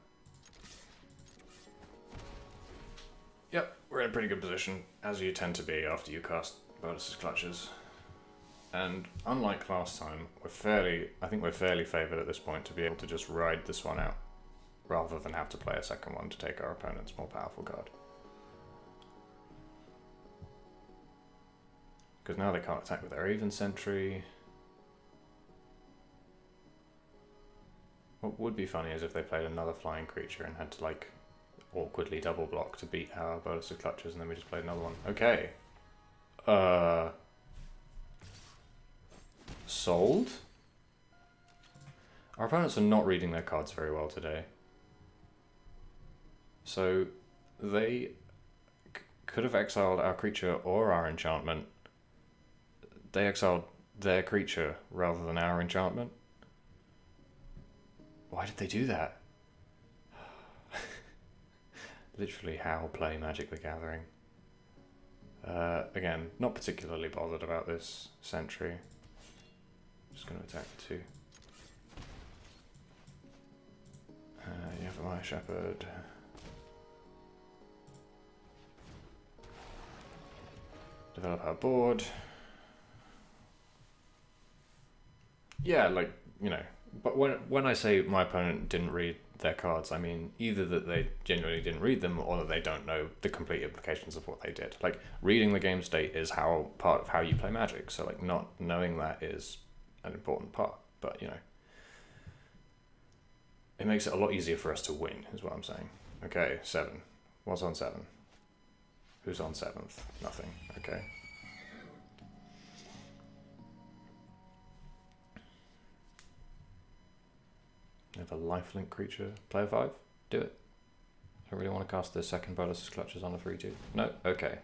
Yep, we're in a pretty good position, as you tend to be after you cast Bolus's Clutches. And unlike last time, I think we're fairly favoured at this point to be able to just ride this one out, rather than have to play a second one to take our opponent's more powerful card. Because now they can't attack with their Even Sentry. What would be funny is if they played another flying creature and had to, like, awkwardly double block to beat our Bolus's Clutches, and then we just played another one. Okay. Sold? Our opponents are not reading their cards very well today. So they could have exiled our creature or our enchantment. They exiled their creature rather than our enchantment. Why did they do that? Literally how play Magic the Gathering. Again, not particularly bothered about this Sentry. Just going to attack for 2. Yevamaya Shepherd. Develop our board. Yeah, like, you know, but when I say my opponent didn't read their cards, I mean either that they genuinely didn't read them or that they don't know the complete implications of what they did. Like, reading the game state is part of how you play Magic, so like not knowing that is an important part, but you know, it makes it a lot easier for us to win, is what I'm saying. Okay, 7. What's on 7? Who's on 7th? Nothing. Okay. I have a lifelink creature. Player 5? Do it. I don't really want to cast the second Bolus's Clutches on a 3-2. No? Okay.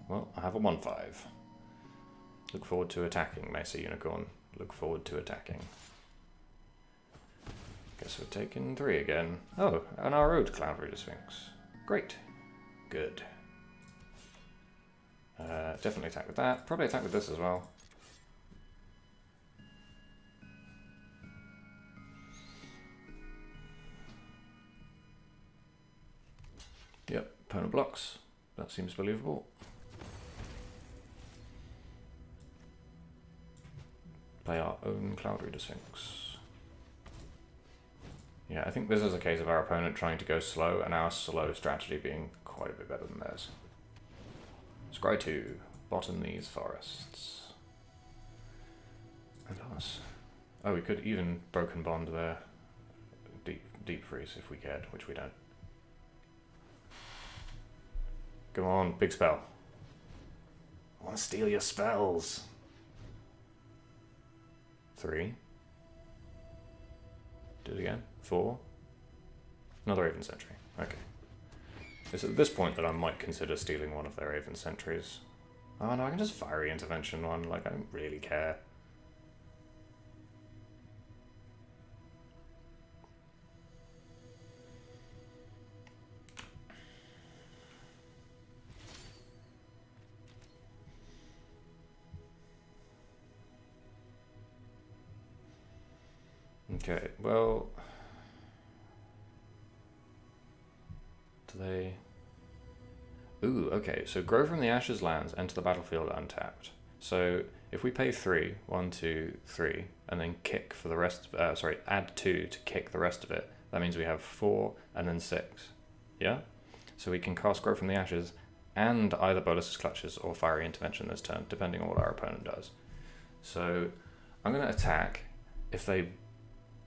Well, I have a 1-5. Look forward to attacking, Mesa Unicorn. Look forward to attacking. Guess we're taking 3 again. Oh, and our Road Cloud Reader Sphinx. Great. Good. Definitely attack with that. Probably attack with this as well. Yep, opponent blocks. That seems believable. Play our own Cloud Reader Sphinx. Yeah, I think this is a case of our opponent trying to go slow and our slow strategy being quite a bit better than theirs. Scry 2. Bottom these forests. And us. Oh, we could even Broken Bond their deep freeze if we cared, which we don't. Come on, big spell. I want to steal your spells. 3. Do it again. 4. Another Raven Sentry. Okay. It's at this point that I might consider stealing one of their Raven Sentries. Oh no, I can just Fiery Intervention one, like I don't really care. Okay, well... Do they... Ooh, okay, so Grow from the Ashes lands enter the battlefield untapped. So if we pay 3, 1, 2, 3, and then kick for the rest, add 2 to kick the rest of it, that means we have 4 and then 6. Yeah? So we can cast Grow from the Ashes and either Bolus's Clutches or Fiery Intervention this turn, depending on what our opponent does. So I'm going to attack. If they...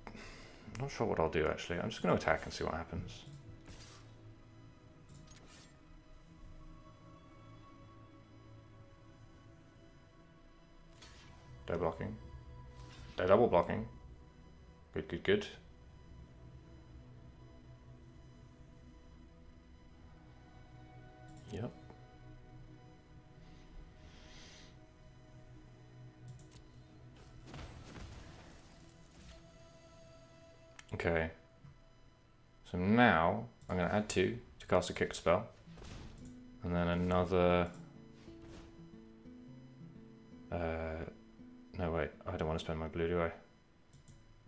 I'm not sure what I'll do actually. I'm just going to attack and see what happens. They're blocking. They're double blocking. Good, good, good. Yep. Okay. So now I'm going to add 2 to cast a kick spell. And then another... No, wait. I don't want to spend my blue, do I?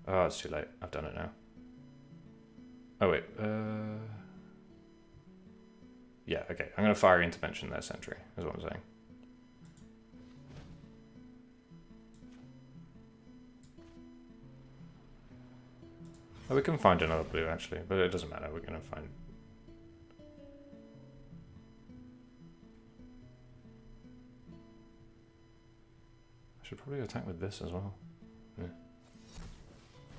Oh, it's too late. I've done it now. Oh, wait. Yeah, okay. I'm going to Fiery Intervention their sentry, is what I'm saying. Oh, we can find another blue, actually, but it doesn't matter. We're going to find... I should probably attack with this as well. Yeah.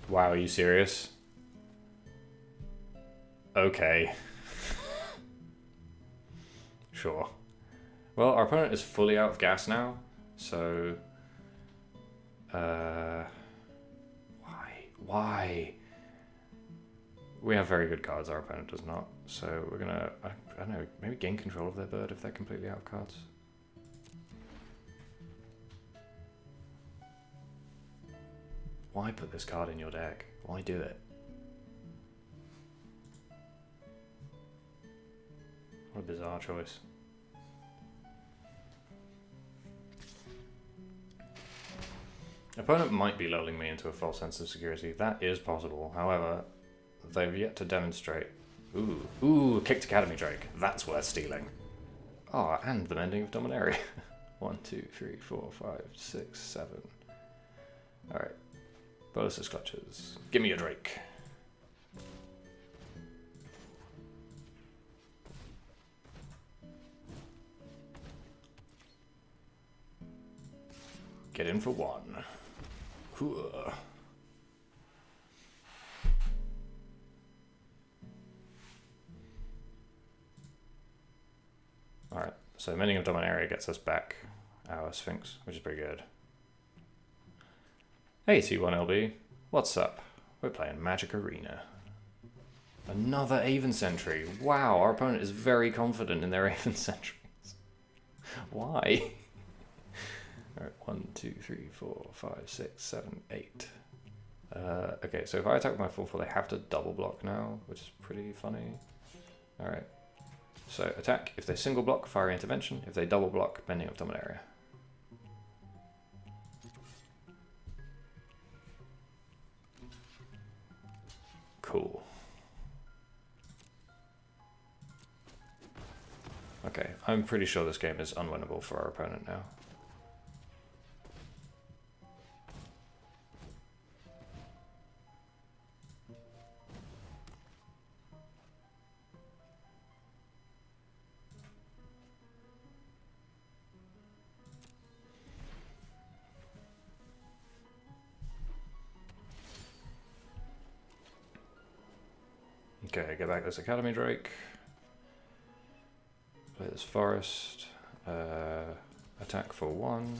Wow, are you serious? Okay. Sure. Well, our opponent is fully out of gas now, so... Why? We have very good cards, our opponent does not. So we're gonna, I don't know, maybe gain control of their bird if they're completely out of cards. Why put this card in your deck? Why do it? What a bizarre choice. Opponent might be lulling me into a false sense of security. That is possible. However, they've yet to demonstrate. Ooh, kicked Academy Drake. That's worth stealing. Oh, and the Mending of Dominaria. 1, 2, 3, 4, 5, 6, 7. Alright. Bolus's Clutches. Give me a Drake. Get in for 1. Hooah. Alright, so Mending of Dominaria gets us back our Sphinx, which is pretty good. Hey T1LB, what's up? We're playing Magic Arena. Another Aven Sentry. Wow, our opponent is very confident in their Aven Sentries. Why? Alright, 1, 2, 3, 4, 5, 6, 7, 8. Okay, so if I attack with my 4/4, they have to double block now, which is pretty funny. Alright. So attack. If they single block, Fiery Intervention. If they double block, Mending of Dominaria. Cool. Okay, I'm pretty sure this game is unwinnable for our opponent now. Okay, get back this Academy Drake. Play this Forest. Attack for 1.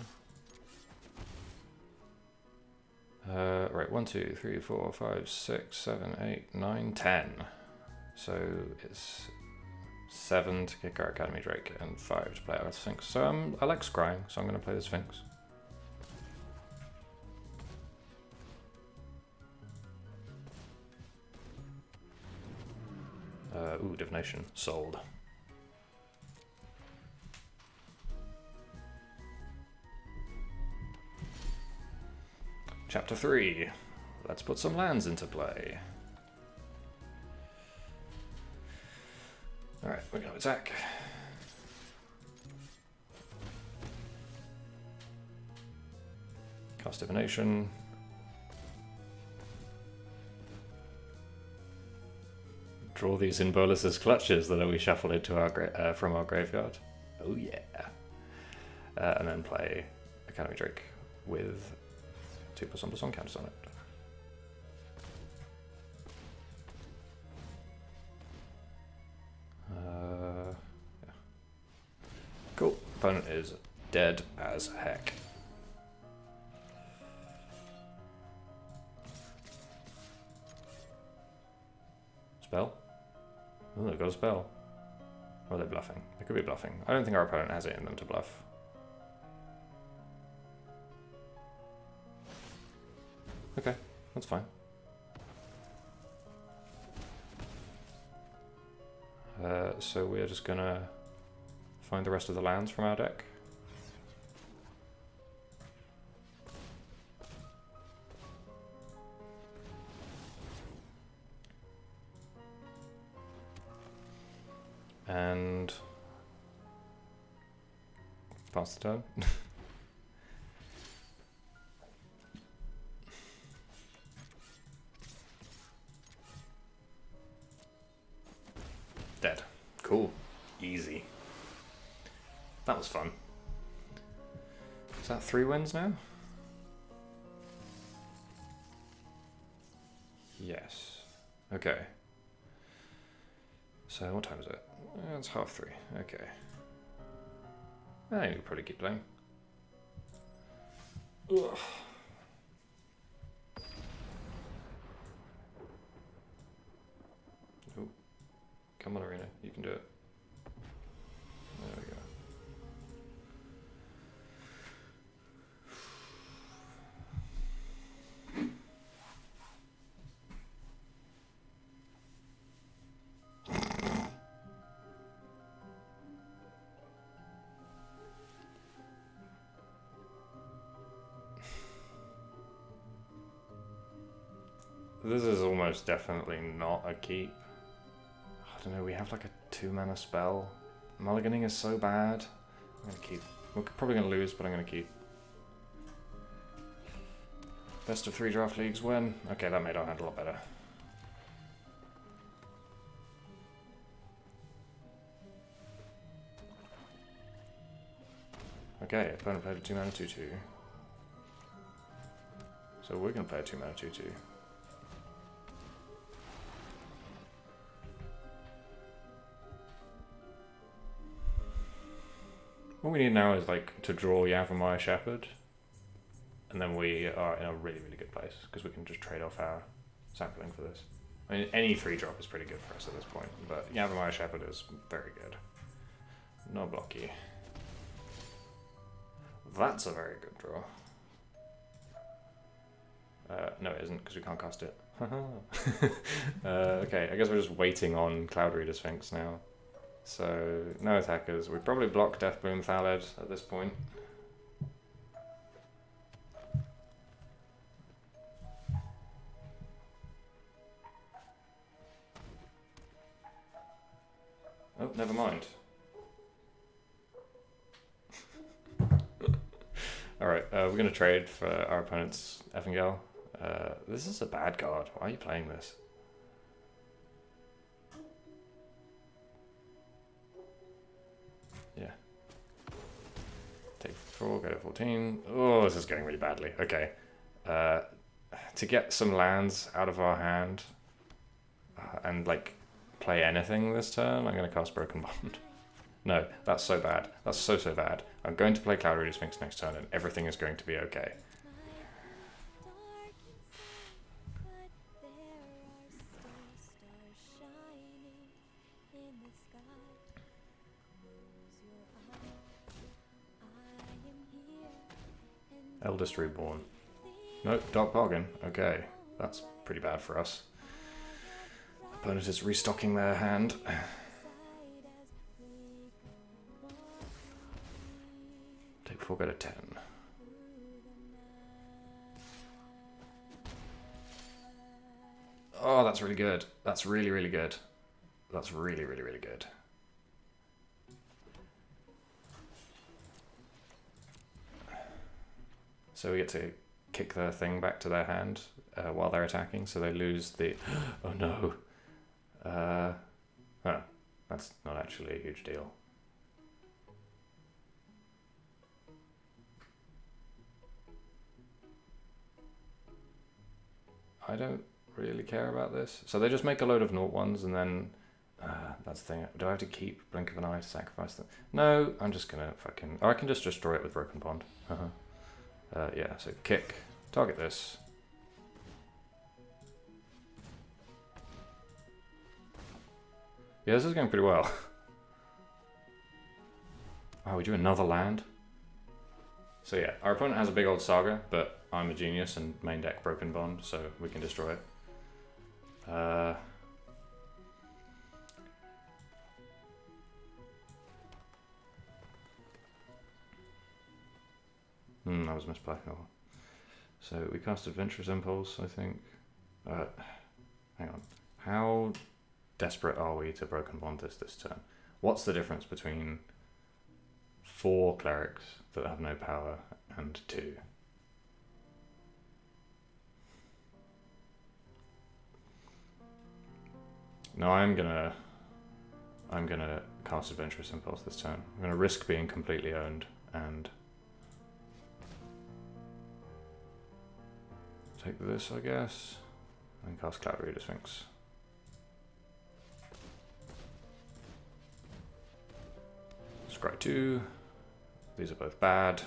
Right, 1, 2, 3, 4, 5, 6, 7, 8, 9, 10. So it's 7 to kick our Academy Drake and 5 to play our Sphinx. So I like scrying, so I'm going to play the Sphinx. Ooh, Divination. Sold. Chapter 3. let's put some lands into play. Alright, we're going to attack. Cast Divination. Draw these in Bolus's clutches that we shuffled into our from our graveyard. Oh yeah. And then play Academy Drake with 2+1/+1 counters on it. Yeah. Cool. Opponent is dead as heck. Spell? Oh, they've got a spell. Or are they bluffing? They could be bluffing. I don't think our opponent has it in them to bluff. Okay, that's fine. So we're just gonna find the rest of the lands from our deck. And pass the turn. Dead. Cool. Easy. That was fun. Is that 3 wins now? Yes. Okay. So what time is it? It's 3:30. Okay. I think we could probably keep playing. Ugh. Oh. Come on, Arena. You can do it. There we go. This is almost definitely not a keep. I don't know, we have like a 2-mana spell. Mulliganing is so bad. I'm gonna keep. We're probably gonna lose, but I'm gonna keep. Best of 3 draft leagues win. Okay, that made our hand a lot better. Okay, opponent played a 2-mana 2/2. So we're gonna play a 2-mana 2/2. What we need now is like to draw Yavimaya Shepherd, and then we are in a really, really good place because we can just trade off our sampling for this. I mean, any 3-drop is pretty good for us at this point, but Yavimaya Shepherd is very good. No blocky. That's a very good draw. No, it isn't because we can't cast it. Okay, I guess we're just waiting on Cloud Reader Sphinx now. So, no attackers. We probably block Deathbloom Thalid at this point. Oh, never mind. Alright, we're going to trade for our opponent's Effingale. This is a bad card. Why are you playing this? Yeah. Take 4, go to 14. Oh, this is going really badly. Okay. To get some lands out of our hand and like play anything this turn, I'm going to cast Broken Bond. No, that's so bad. That's so bad. I'm going to play Cloud Reader Sphinx next turn and everything is going to be okay. Eldest Reborn. Nope, Dark Bargain. Okay, that's pretty bad for us. Opponent is restocking their hand. Take 4, go to 10. Oh, that's really good. That's really, really good. That's really, really, really good. So we get to kick their thing back to their hand while they're attacking, so they lose the... Oh no. Oh, that's not actually a huge deal. I don't really care about this. So they just make a load of naught ones, and then that's the thing. Do I have to keep Blink of an Eye to sacrifice them? No, I'm just gonna fucking... Oh, I can just destroy it with Broken Bond. Yeah, so kick. Target this. Yeah, this is going pretty well. Oh, we do another land? So yeah, our opponent has a big old Saga, but I'm a genius and main deck Broken Bond, so we can destroy it. That was misplay. Oh. So we cast Adventurous Impulse, I think. Hang on. How desperate are we to Broken Bond this turn? What's the difference between 4 clerics that have no power and 2? No, I'm gonna cast Adventurous Impulse this turn. I'm gonna risk being completely owned and take this, I guess, and cast Cloud Reader Sphinx. Scry 2. These are both bad.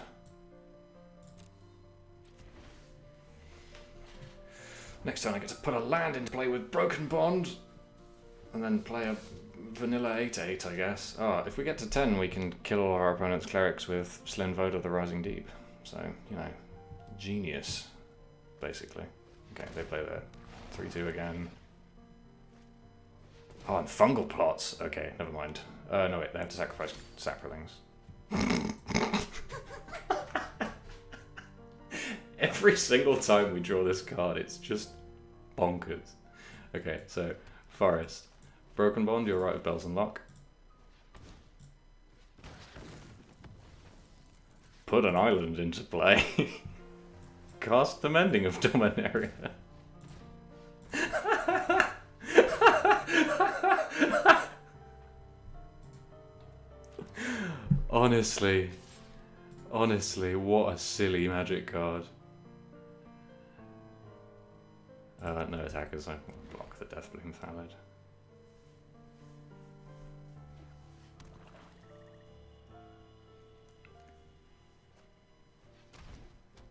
Next turn I get to put a land into play with Broken Bond, and then play a vanilla 8/8, I guess. Oh, if we get to 10, we can kill all our opponent's clerics with Slin Void of the Rising Deep. So, you know, genius, basically. Okay, they play their 3/2 again. Oh, and Fungal Plots. Okay, never mind. No, wait, they have to sacrifice saplings. Every single time we draw this card, it's just bonkers. Okay, so Forest. Broken Bond, you're right with Bells and Lock. Put an island into play. Cast the Mending of Dominaria. Honestly, what a silly Magic card. No attackers, I block the Deathbloom Thallid.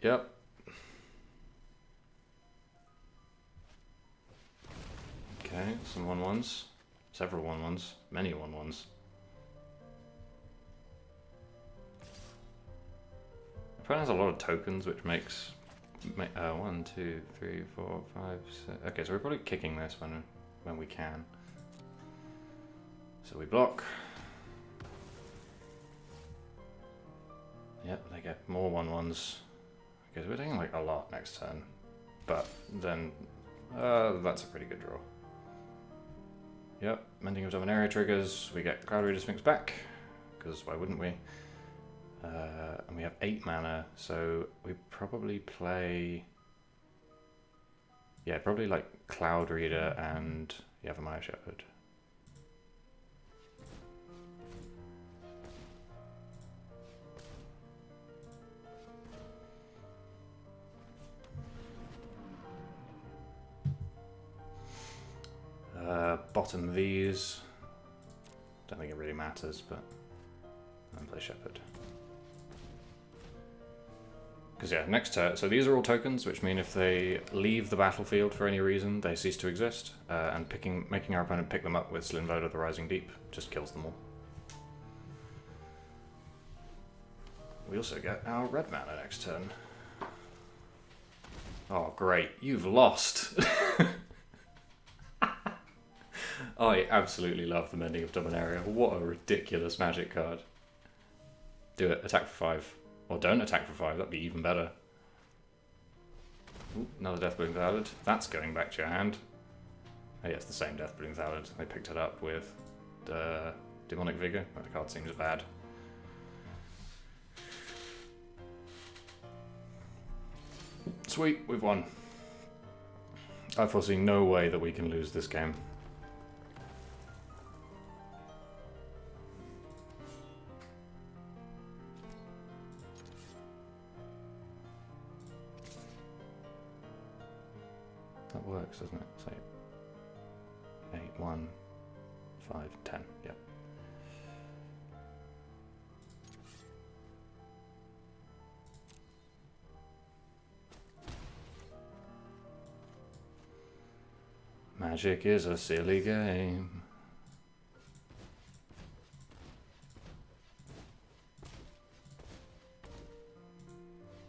Yep. Okay, some 1/1s. Several 1/1s. Many 1/1s. Opponent has a lot of tokens, which makes 1, 2, 3, 4, 5, 6. Okay, so we're probably kicking this when we can. So we block. Yep, they get more 1/1s. Okay, so we're taking like a lot next turn, but then that's a pretty good draw. Yep, Mending of Dominaria triggers. We get Cloud Reader Sphinx back, because why wouldn't we? And we have 8 mana, so we probably play... Yeah, probably like Cloud Reader and Yavimaya Shepherd. Bottom these. Don't think it really matters, but and play Shepherd. Because yeah, next turn, so these are all tokens, which mean if they leave the battlefield for any reason, they cease to exist, and making our opponent pick them up with Slin Void of the Rising Deep just kills them all. We also get our red mana next turn. Oh great, you've lost! I absolutely love the Mending of Dominaria. What a ridiculous Magic card. Do it, attack for 5. Or don't attack for 5, that'd be even better. Ooh, another Deathbloom Thallid. That's going back to your hand. Oh yeah, it's the same Deathbloom Thallid. They picked it up with Demonic Vigor. That card seems bad. Sweet, we've won. I foresee no way that we can lose this game. That works, doesn't it? So 8, 1, 5, 10. Yep. Magic is a silly game.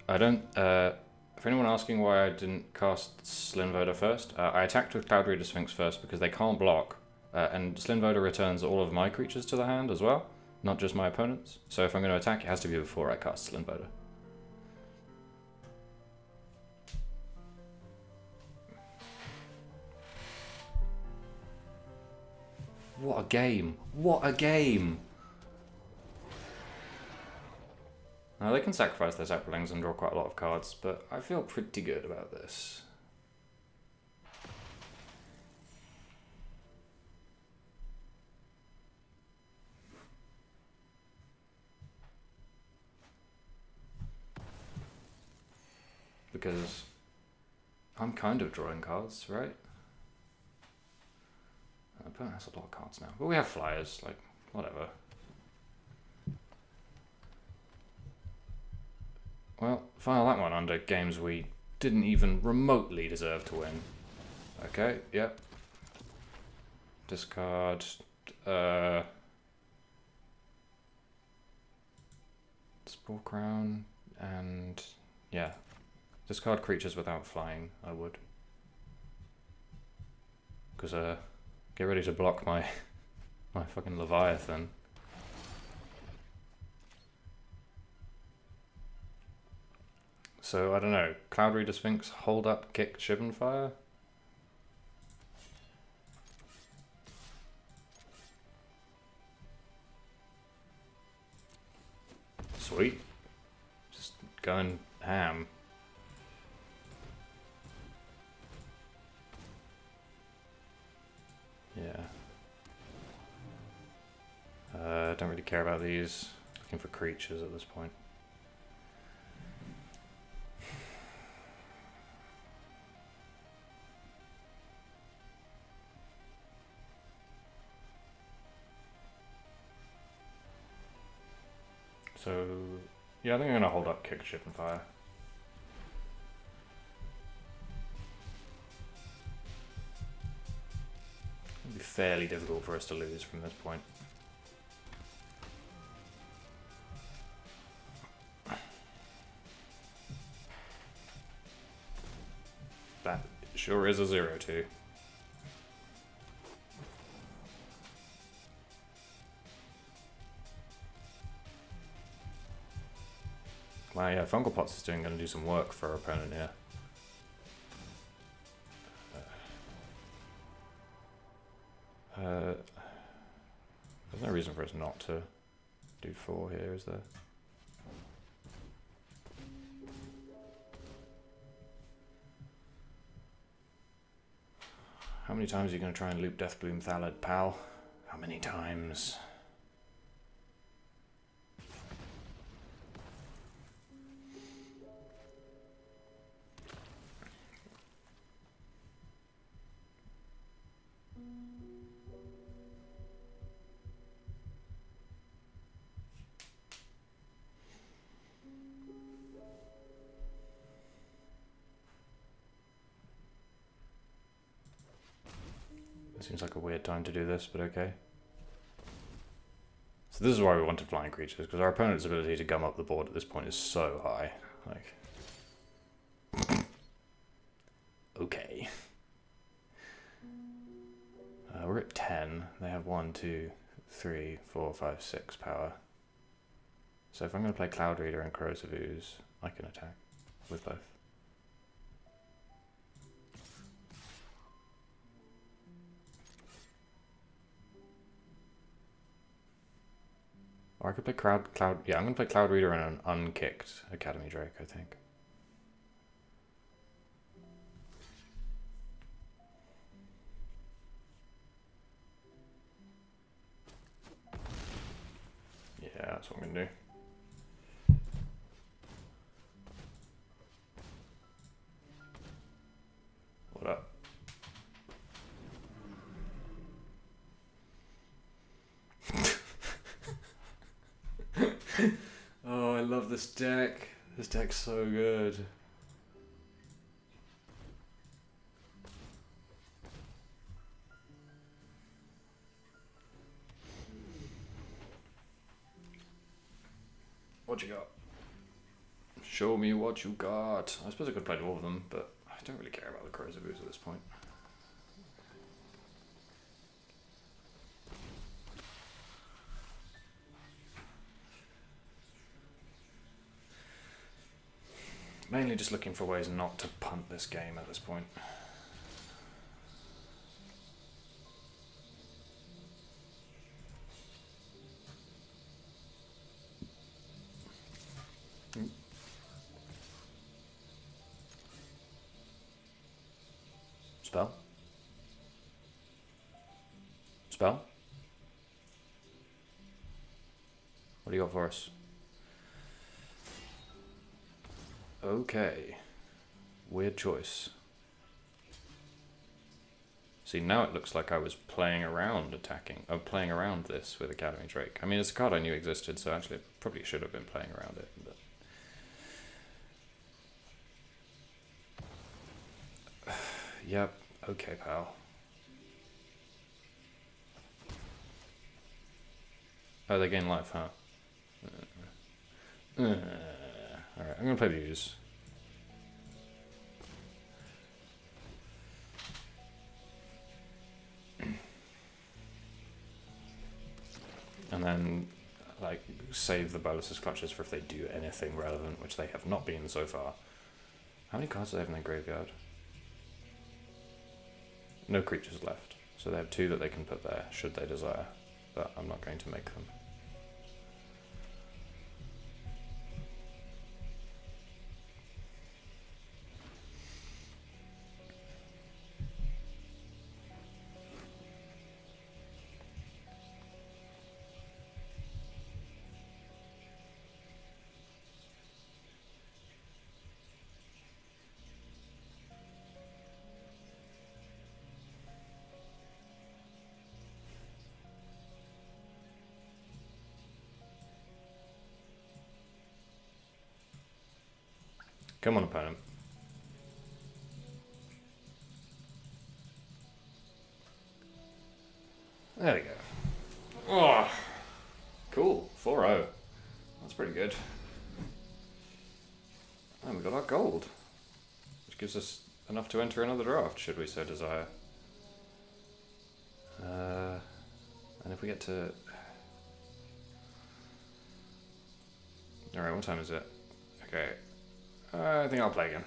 I don't, for anyone asking why I didn't cast Slinvoda first, I attacked with Cloud Reader Sphinx first because they can't block, and Slinvoda returns all of my creatures to the hand as well, not just my opponent's. So if I'm going to attack, it has to be before I cast Slinvoda. What a game! What a game! Now they can sacrifice their saplings and draw quite a lot of cards, but I feel pretty good about this. Because I'm kind of drawing cards, right? My opponent has a lot of cards now, but we have flyers, like, whatever. Well, file that one under games we didn't even remotely deserve to win. Okay, yep. Discard, Spore Crown, and yeah. Discard creatures without flying, I would. Because, get ready to block my fucking Leviathan. So, I don't know, Cloud Reader Sphinx, hold up, kick, Shivan Fire? Sweet. Just going ham. Yeah. Don't really care about these. Looking for creatures at this point. So, yeah, I think I'm going to hold up kick, Shivan Fire. It'll be fairly difficult for us to lose from this point. That sure is a 0-2. My Fungal Pots is going to do some work for our opponent here. There's no reason for us not to do 4 here, is there? How many times are you going to try and loop Deathbloom Thallid, pal? How many times? Seems like a weird time to do this, but okay. So this is why we wanted flying creatures, because our opponent's ability to gum up the board at this point is so high. Like, okay. We're at 10. They have 1, 2, 3, 4, 5, 6 power. So if I'm going to play Cloud Reader and Corrosive Ooze, I can attack with both. Or I could play Cloud. Yeah, I'm gonna play Cloud Reader and an unkicked Academy Drake, I think. Yeah, that's what I'm gonna do. What up? Oh, I love this deck. This deck's so good. What you got? Show me what you got. I suppose I could play all of them, but I don't really care about the Crozaboos at this point. Mainly just looking for ways not to punt this game at this point. Spell? Spell? What do you got for us? Okay. Weird choice. See, now it looks like I was playing around playing around this with Academy Drake. I mean, it's a card I knew existed, so actually I probably should have been playing around it. But yep, okay, pal. Oh, they gain life, huh? Alright, I'm gonna play these. And then, like, save the Bolus's Clutches for if they do anything relevant, which they have not been so far. How many cards do they have in their graveyard? No creatures left. So they have 2 that they can put there, should they desire. But I'm not going to make them. Come on, opponent. There we go. Oh, cool. 4-0. That's pretty good. And we got our gold, which gives us enough to enter another draft, should we so desire. And if we get to... Alright, what time is it? Okay. I think I'll play again.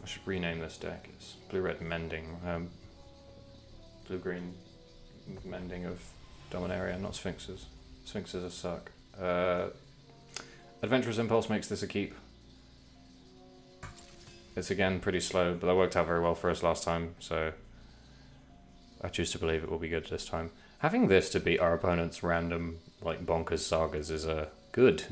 I should rename this deck. It's blue-red mending. Blue-green mending of Dominaria, not Sphinxes. Sphinxes a suck. Adventurous Impulse makes this a keep. It's again pretty slow, but that worked out very well for us last time, so I choose to believe it will be good this time. Having this to beat our opponent's random, like, bonkers sagas is good.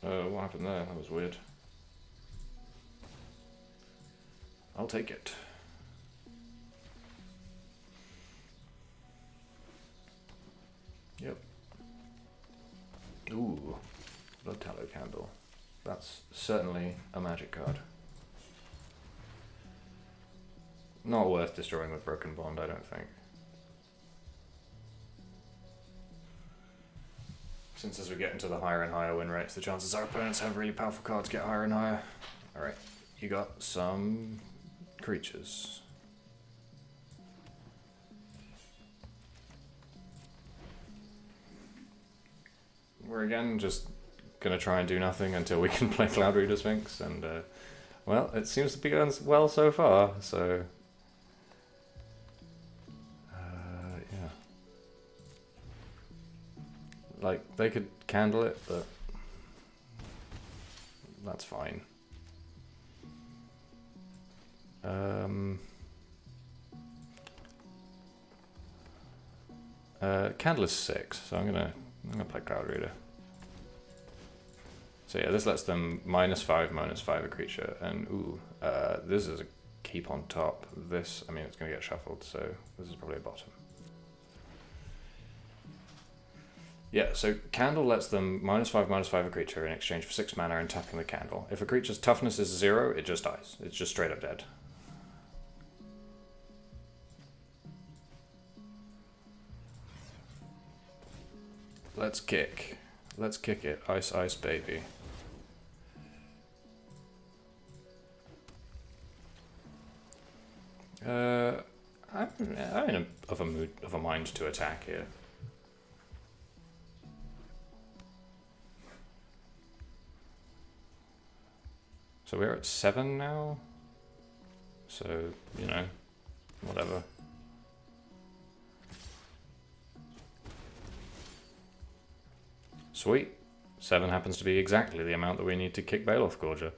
What happened there? That was weird. I'll take it. Yep. Ooh, Blood Tallow Candle. That's certainly a magic card. Not worth destroying with Broken Bond, I don't think. Since as we get into the higher and higher win rates, the chances our opponents have really powerful cards get higher and higher. Alright, you got some creatures. we're again just gonna try and do nothing until we can play Cloud Reader Sphinx, and well, it seems to be going well so far. So yeah, like they could candle it, but that's fine. Candle is 6, so I'm gonna play Cloud Reader. So yeah, this lets them -5/-5 a creature, and ooh, this is a keep on top. This, I mean, it's gonna get shuffled, so this is probably a bottom. Yeah, so Candle lets them -5/-5 a creature in exchange for 6 mana and tapping the candle. If a creature's toughness is 0, it just dies. It's just straight up dead. Let's kick. Let's kick it. Ice, ice, baby. I'm in a mind to attack here. So we're at 7 now. So, you know, whatever. Sweet. 7 happens to be exactly the amount that we need to kick Baloth Gorger.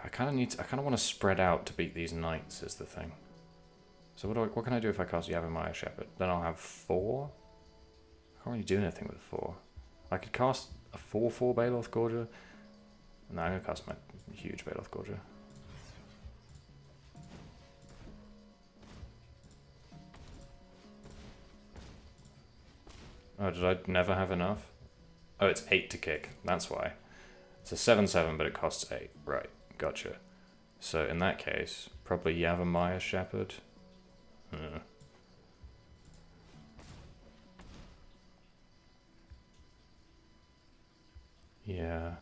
I kind of want to spread out to beat these knights is the thing. So what can I do if I cast Yavimaya Shepherd? Then I'll have 4? I can't really do anything with 4. I could cast a 4/4 Baloth Gorger. No, I'm going to cast my huge Baloth Gorger. Oh, did I never have enough? Oh, it's 8 to kick. That's why. It's a 7/7, but it costs 8. Right, gotcha. So in that case, probably Yavimaya Shepherd. Yeah.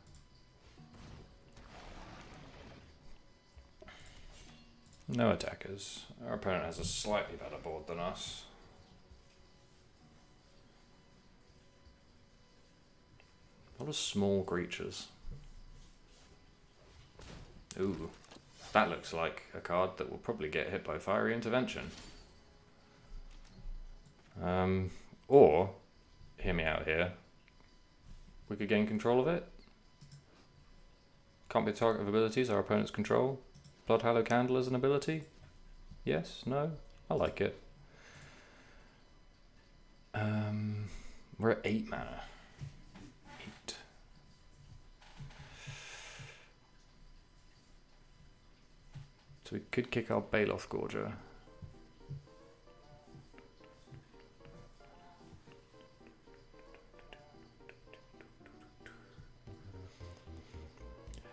No attackers. Our opponent has a slightly better board than us. A lot of small creatures. Ooh, that looks like a card that will probably get hit by Fiery Intervention. Or, hear me out here, we could gain control of it. Can't be a target of abilities our opponents control. Blood Hallow Candle is an ability? Yes? No? I like it. We're at 8 mana. 8. So we could kick our Baloth Gorger.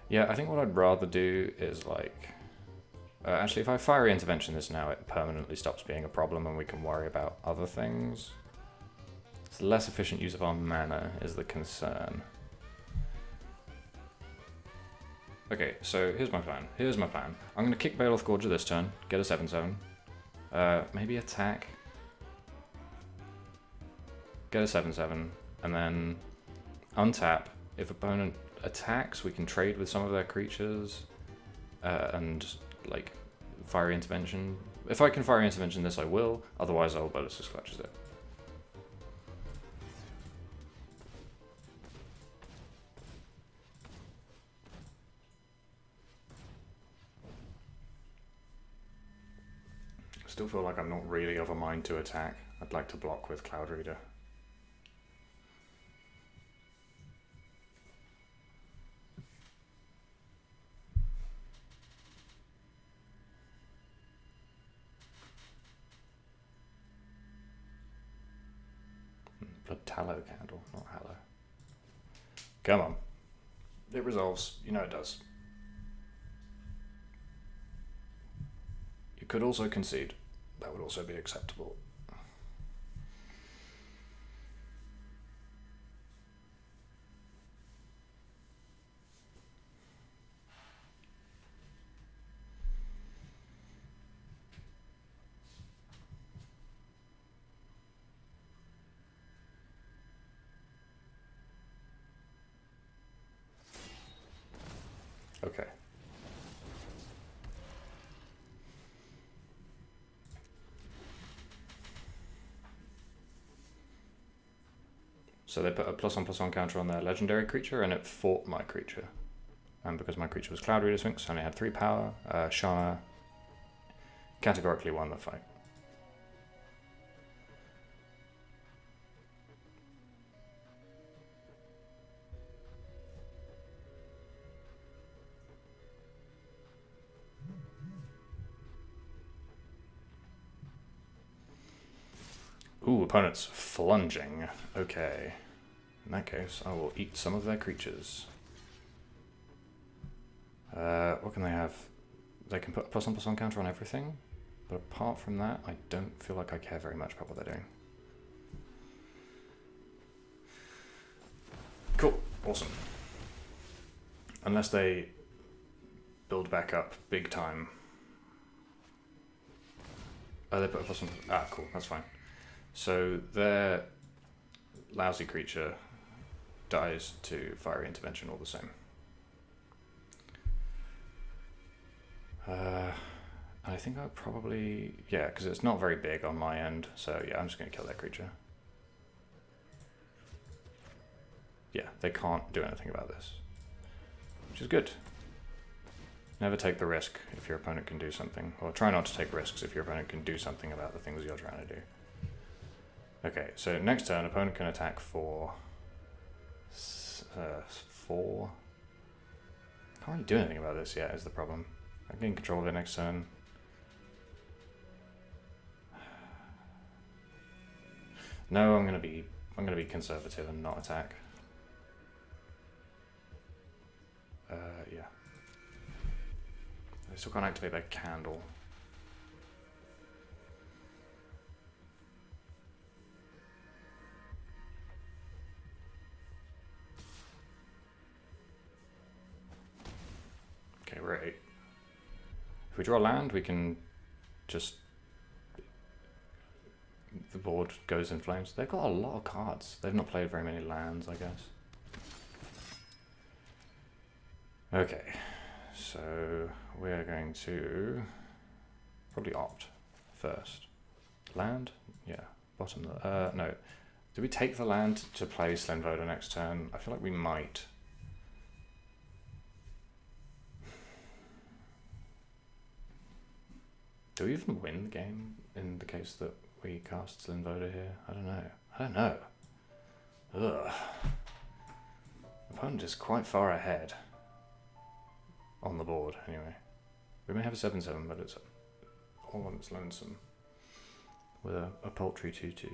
Yeah, I think what I'd rather do is like... actually, if I Fiery Intervention this now, it permanently stops being a problem and we can worry about other things. It's less efficient use of our mana is the concern. Okay, so here's my plan. I'm going to kick Baloth Gorger this turn, get a 7/7. Maybe attack. Get a 7/7, and then untap. If opponent attacks, we can trade with some of their creatures, and like Fiery Intervention. If I can Fiery Intervention this, I will. Otherwise, I'll Bolus's Clutches it. Still feel like I'm not really of a mind to attack. I'd like to block with Cloud Reader. Blood Tallow Candle, not Hallow. Come on. It resolves. You know it does. You could also concede. That would also be acceptable. Okay. So they put a +1/+1 counter on their legendary creature, and it fought my creature. And because my creature was Cloud Reader Sphinx, only had 3 power, Shana categorically won the fight. Ooh, opponent's flunging. Okay. In that case, I will eat some of their creatures. What can they have? They can put a +1/+1 counter on everything, but apart from that, I don't feel like I care very much about what they're doing. Cool. Awesome. Unless they build back up big time. Oh, they put a +1. Ah, cool. That's fine. So their lousy creature dies to Fiery Intervention all the same. I think I'll probably... Yeah, because it's not very big on my end. So yeah, I'm just going to kill that creature. Yeah, they can't do anything about this. Which is good. Never take the risk if your opponent can do something. Or try not to take risks if your opponent can do something about the things you're trying to do. Okay, so next turn, opponent can attack for 4. Can't really do anything about this yet, is the problem. I'm getting control of it next turn. No, I'm gonna be conservative and not attack. Yeah. I still can't activate that candle. Okay, we're at 8. If we draw land, we can just... The board goes in flames. They've got a lot of cards. They've not played very many lands, I guess. Okay, so we're going to probably opt first. Land? Yeah, bottom. No. Do we take the land to play Slim Voda next turn? I feel like we might. Do we even win the game in the case that we cast Slim Voda here? I don't know. I don't know. Ugh. Opponent is quite far ahead. On the board, anyway. We may have a 7/7, but it's all on its lonesome. With a paltry 2/2.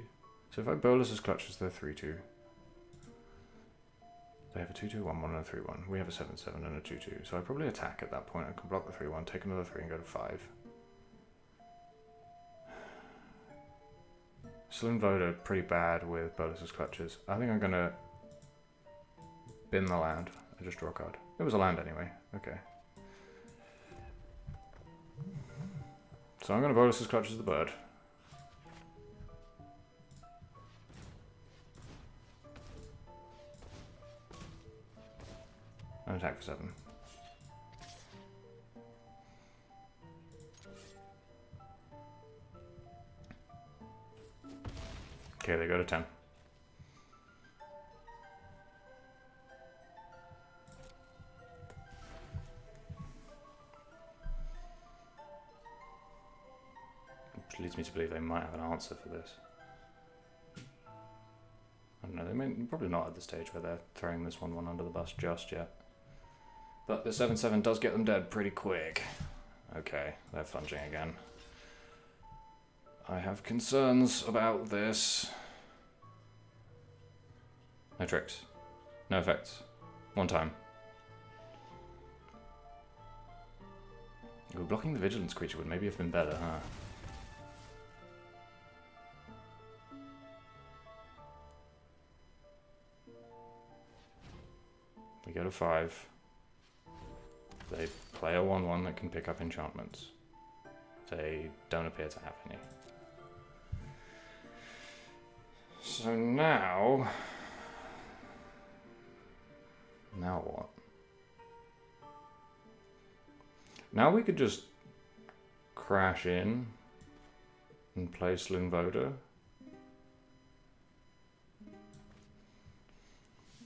So if I Bolus's Clutches, they're 3/2. They have a 2/2, 1/1, and a 3/1. We have a 7/7 and a 2/2. So I probably attack at that point. I can block the 3/1, take another 3 and go to 5. Slim Voda pretty bad with Bolus's Clutches. I think I'm gonna bin the land. I just draw a card. It was a land anyway. Okay. So I'm going to Bolus's Clutches the bird. And attack for 7. Okay, they go to 10. Which leads me to believe they might have an answer for this. I don't know, they may probably not at the stage where they're throwing this 1/1 under the bus just yet. But the 7/7 does get them dead pretty quick. Okay, they're flunging again. I have concerns about this. No tricks. No effects. 1 time. Ooh, blocking the Vigilance creature would maybe have been better, huh? We go to 5. They play a 1/1 that can pick up enchantments. They don't appear to have any. So now... Now what? Now we could just crash in and play Slim Voda.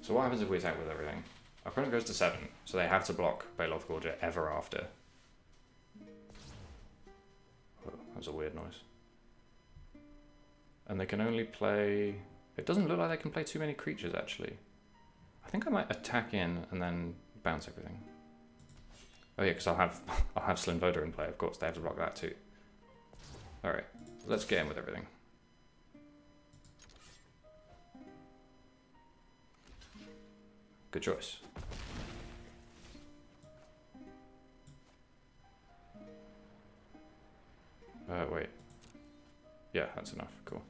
So what happens if we attack with everything? Our opponent goes to 7, so they have to block Baloth Gorger ever after. Oh, that was a weird noise. And they can only play... It doesn't look like they can play too many creatures, actually. I think I might attack in and then bounce everything. Oh yeah, because I'll have Slim Voda in play, of course. They have to block that too. Alright, let's get in with everything. Good choice. Wait. Yeah, that's enough. Cool.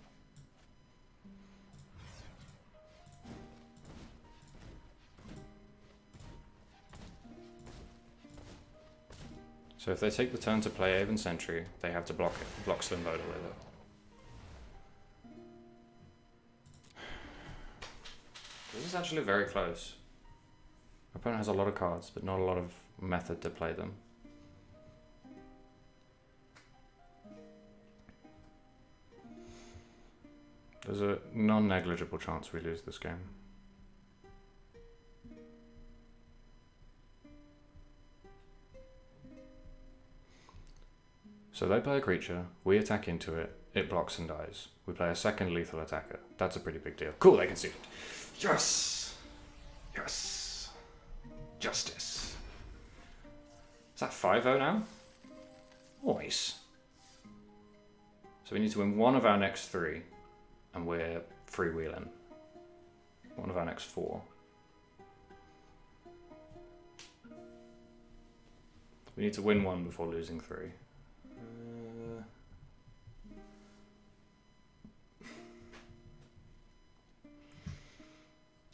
So if they take the turn to play Aven Sentry, they have to block Slim Voda with it. This is actually very close. My opponent has a lot of cards, but not a lot of method to play them. There's a non-negligible chance we lose this game. So they play a creature, we attack into it, it blocks and dies. We play a second lethal attacker. That's a pretty big deal. Cool, they conceded. Yes! Yes! Justice. Is that 5-0 now? Nice. So we need to win one of our next 3, and we're freewheeling. One of our next 4. We need to win 1 before losing 3.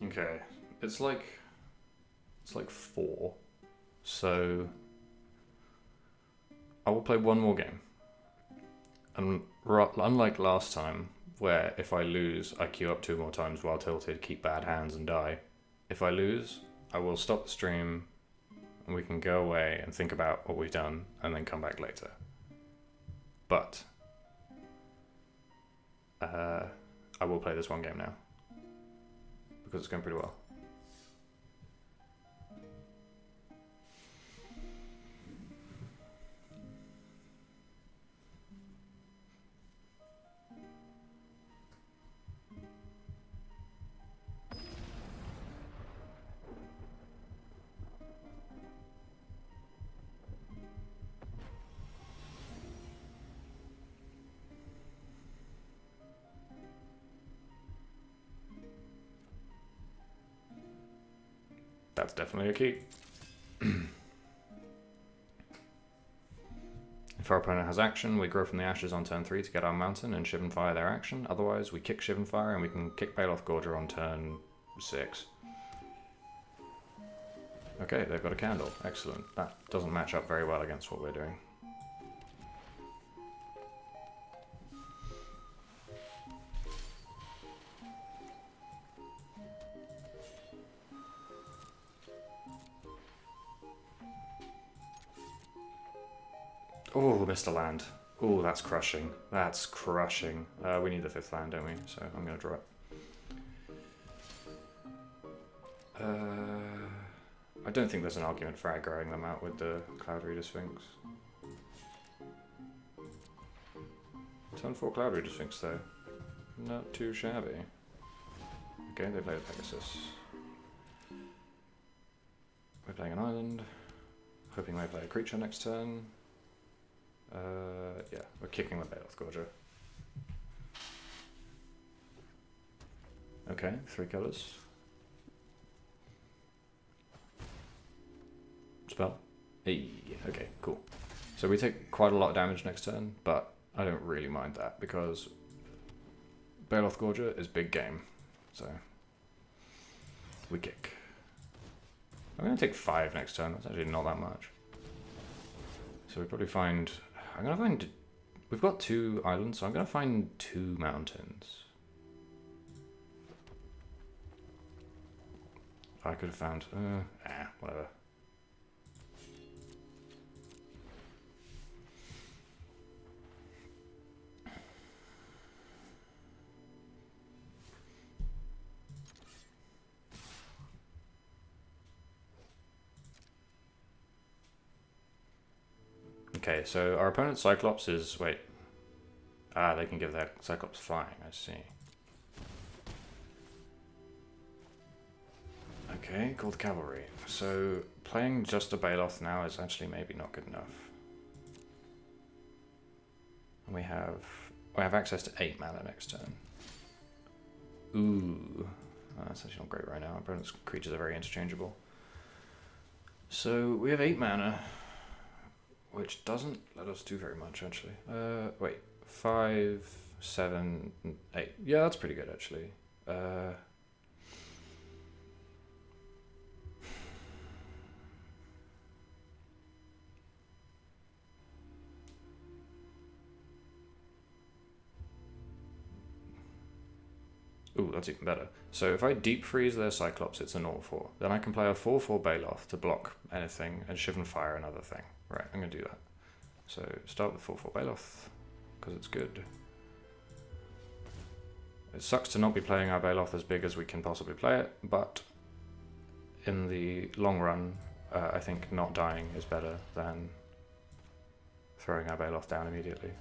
Okay, it's like 4, so I will play one more game. And unlike last time, where if I lose, I queue up 2 more times while tilted, keep bad hands and die. If I lose, I will stop the stream and we can go away and think about what we've done and then come back later. But I will play this one game now because it's going pretty well. That's definitely a key. If our opponent has action, we grow from the ashes on turn 3 to get our mountain and Shivan Fire their action. Otherwise, we kick Shivan Fire and we can kick Baloth Gorger on turn 6. Okay, they've got a candle. Excellent. That doesn't match up very well against what we're doing. Oh, missed a land. Oh, that's crushing. That's crushing. We need the 5th land, don't we? So I'm going to draw it. I don't think there's an argument for aggroing them out with the Cloud Reader Sphinx. Turn 4 Cloud Reader Sphinx, though. Not too shabby. Okay, they played Pegasus. We're playing an island. Hoping they play a creature next turn. Yeah, we're kicking the Baloth Gorger. Okay, 3 colors. Spell. Hey, okay, cool. So we take quite a lot of damage next turn, but I don't really mind that because Baloth Gorger is big game. So we kick. I'm going to take 5 next turn. That's actually not that much. So we probably find... I'm going to find... We've got 2 islands, so I'm going to find 2 mountains. I could have found... whatever. Okay, so our opponent's Cyclops is... Wait. Ah, they can give their Cyclops flying, I see. Okay, called Cavalry. So, playing just a Baloth now is actually maybe not good enough. And we have access to 8 mana next turn. Ooh. Oh, that's actually not great right now. Our opponent's creatures are very interchangeable. So, we have 8 mana, which doesn't let us do very much, actually. Wait. 5, 7, 8. Yeah, that's pretty good, actually. Ooh, that's even better. So if I deep freeze their Cyclops, it's an 0/4. Then I can play a 4/4 Baloth to block anything and Shivan Fire another thing. Right, I'm going to do that. So start with 4/4 Baloth, because it's good. It sucks to not be playing our Baloth as big as we can possibly play it, but in the long run, I think not dying is better than throwing our Baloth down immediately.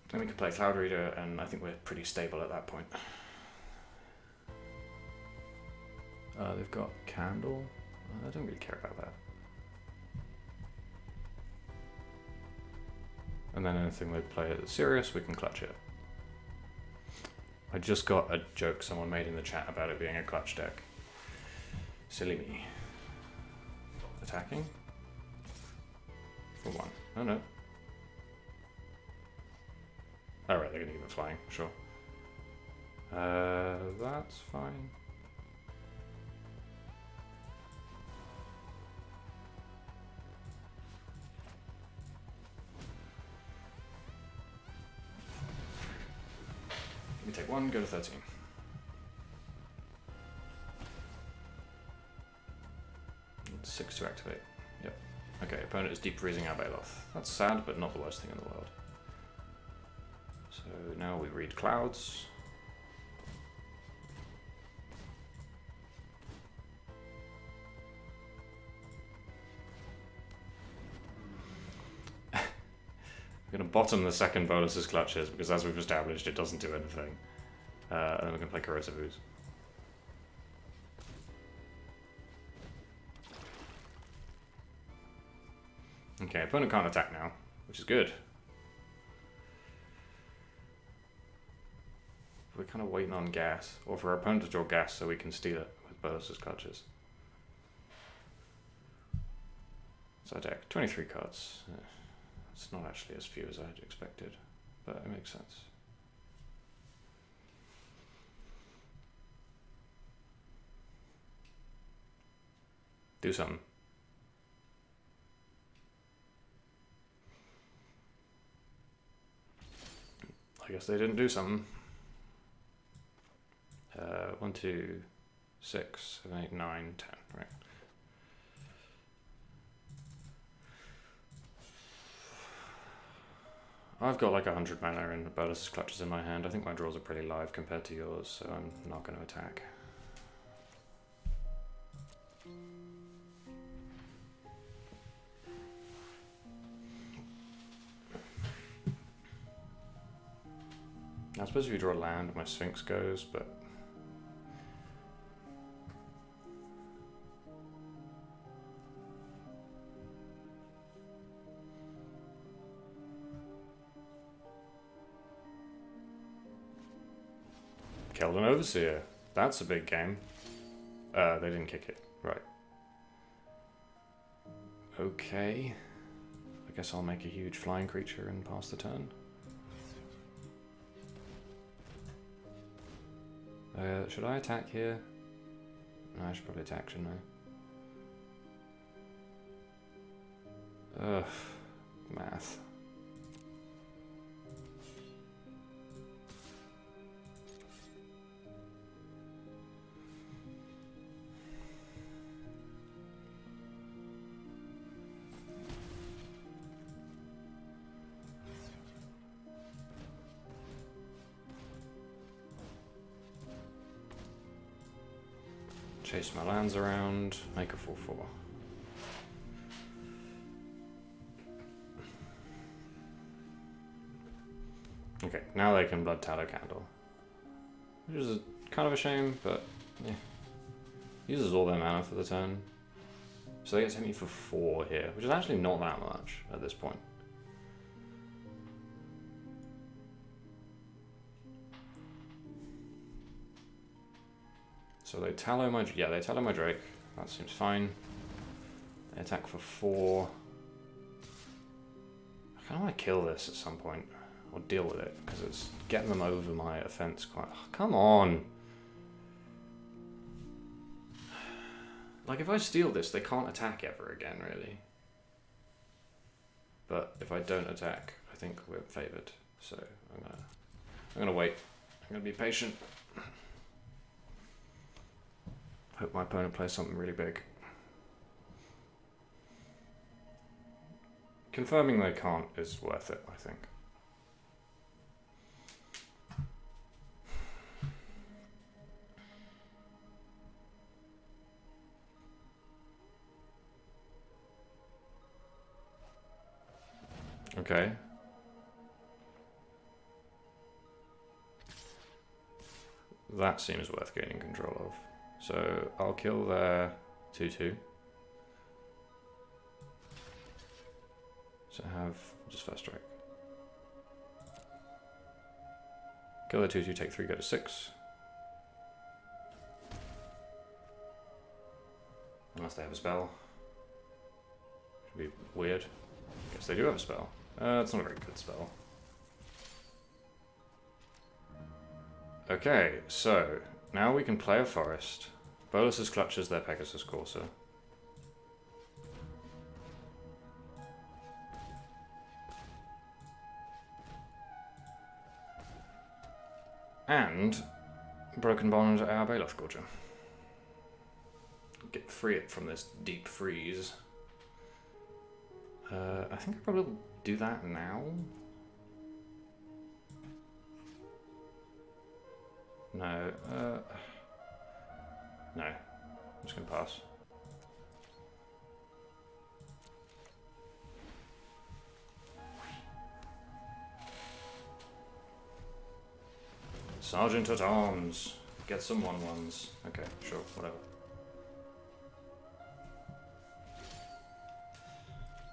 Then we can play Cloud Reader, and I think we're pretty stable at that point. They've got Candle. I don't really care about that. And then anything they play that's serious, we can clutch it. I just got a joke someone made in the chat about it being a clutch deck. Silly me. Attacking? For 1. Oh no. Alright, they're gonna give it flying, sure. That's fine. Let me take 1, go to 13. It's 6 to activate. Yep. Okay, opponent is deep freezing our Baloth. That's sad, but not the worst thing in the world. So now we read Clouds. I'm going to bottom the second Bolus's Clutches, because as we've established, it doesn't do anything. And then we can play Corrosive Ooze. Okay, opponent can't attack now, which is good. We're kind of waiting on gas, or for our opponent to draw gas so we can steal it with Bolus's Clutches. So I deck 23 cards. It's not actually as few as I had expected, but it makes sense. Do something. I guess they didn't do something. 1, 2, 6, 7, 8, 9, 10, right. I've got like 100 mana and Bolus's Clutches in my hand. I think my draws are pretty live compared to yours, so I'm not going to attack. I suppose if you draw land, my Sphinx goes, but... Killed an Overseer. That's a big game. They didn't kick it. Right. Okay. I guess I'll make a huge flying creature and pass the turn. Should I attack here? No, I should probably attack, shouldn't I? Ugh. Math. Chase my lands around, make a 4/4. Okay, now they can Blood Tallow Candle. Which is kind of a shame, but yeah. Uses all their mana for the turn. So they get to hit me for 4 here, which is actually not that much at this point. So they tallow my, yeah, they tallow my Drake. That seems fine. They attack for 4. I kind of want to kill this at some point, or deal with it, because it's getting them over my offense quite. Oh, come on! Like, if I steal this, they can't attack ever again, really. But if I don't attack, I think we're favored. So I'm gonna wait. I'm gonna be patient. Hope my opponent plays something really big. Confirming they can't is worth it, I think. Okay. That seems worth gaining control of. So I'll kill their 2/2. So have just first strike. Kill the 2/2, take 3, go to 6. Unless they have a spell. Should be weird. Guess they do have a spell. It's not a very good spell. Okay, so now we can play a forest. Bolus's clutches their Pegasus Courser. And Broken Bond our Baloth Gorger. Free it from this deep freeze. I think I probably will do that now. No. No. I'm just gonna pass. Sergeant at Arms. Get some 1/1s. Okay, sure, whatever.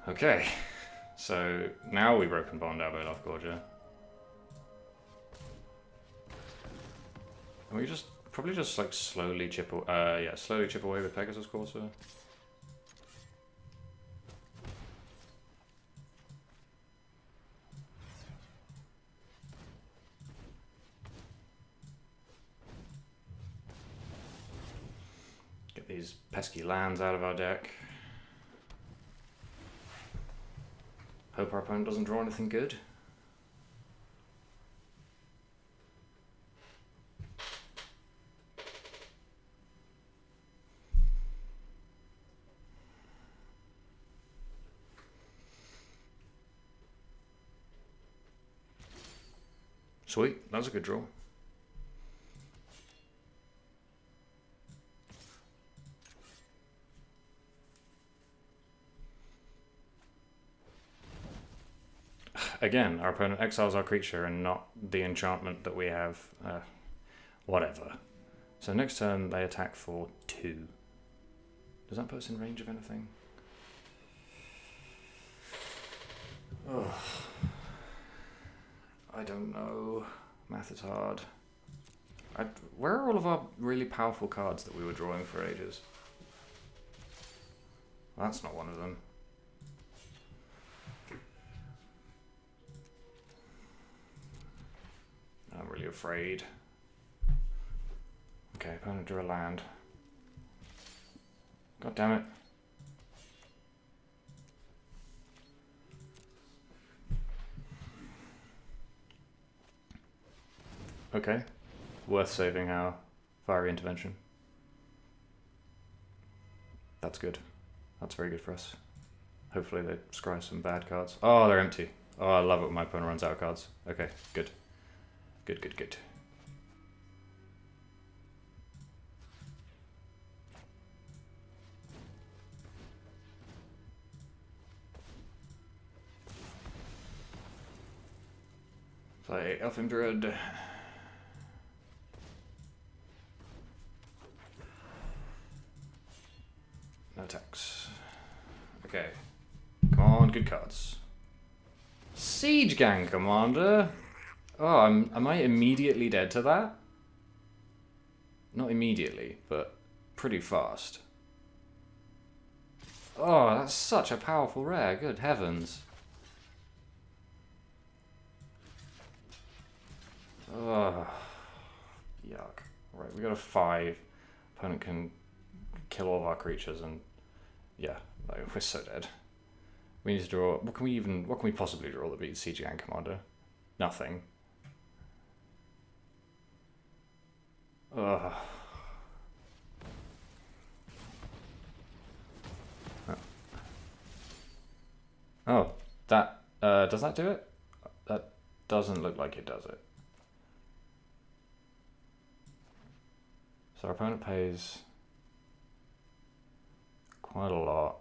Okay, so now we Broken Bond our Baloth Gorger. And we just probably just like slowly chip slowly chip away with Pegasus Courser. Get these pesky lands out of our deck. Hope our opponent doesn't draw anything good. Sweet, that was a good draw. Again, our opponent exiles our creature and not the enchantment that we have. Whatever. So next turn they attack for 2. Does that put us in range of anything? Oh. I don't know. Math is hard. Where are all of our really powerful cards that we were drawing for ages? That's not one of them. I'm really afraid. Okay, opponent drew a land. God damn it. Okay, worth saving our fiery intervention. That's good. That's very good for us. Hopefully they scry some bad cards. Oh, they're empty. Oh, I love it when my opponent runs out of cards. Okay, good. Good, good, good. Play Elfin Druid. No attacks. Okay. Come on, good cards. Siege Gang Commander. Oh, am I immediately dead to that? Not immediately, but pretty fast. Oh, that's such a powerful rare. Good heavens. Oh, yuck. Right, we got a 5. Opponent can kill all of our creatures and yeah, like, we're so dead. We need to draw. What can we possibly draw that beats Siege Gang Commander? Nothing. Ugh. Oh, that does that do it? That doesn't look like it does it. So our opponent pays quite a lot.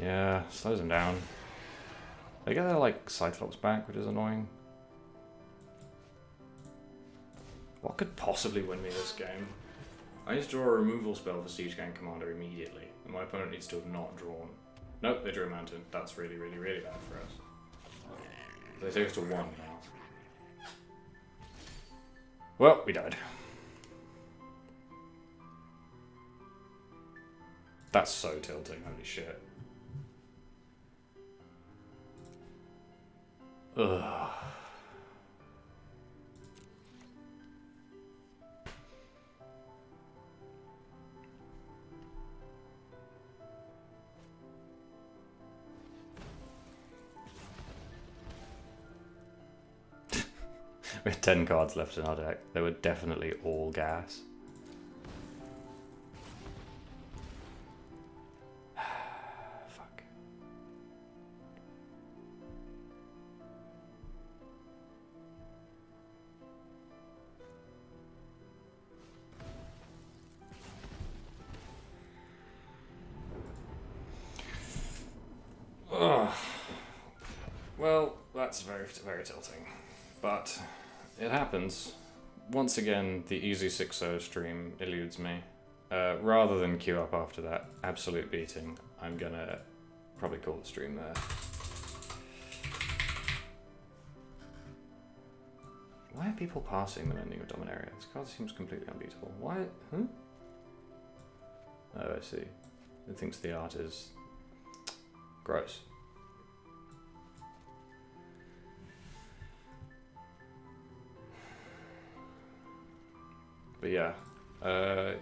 Yeah, slows him down. They get their like Cyclops back, which is annoying. What could possibly win me this game? I need to draw a removal spell for Siege Gang Commander immediately, and my opponent needs to have not drawn. Nope, they drew a mountain. That's really, really, really bad for us. They take us to 1 now. Well, we died. That's so tilting, holy shit. Ugh. We had 10 cards left in our deck. They were definitely all gas. Fuck. Ugh. Well, that's very, very tilting. But it happens. Once again, the easy 6-0 stream eludes me. Rather than queue up after that absolute beating, I'm gonna probably call the stream there. Why are people passing the ending of Dominaria? This card seems completely unbeatable. Why? Huh? Oh, I see. It thinks the art is gross. But yeah, yeah,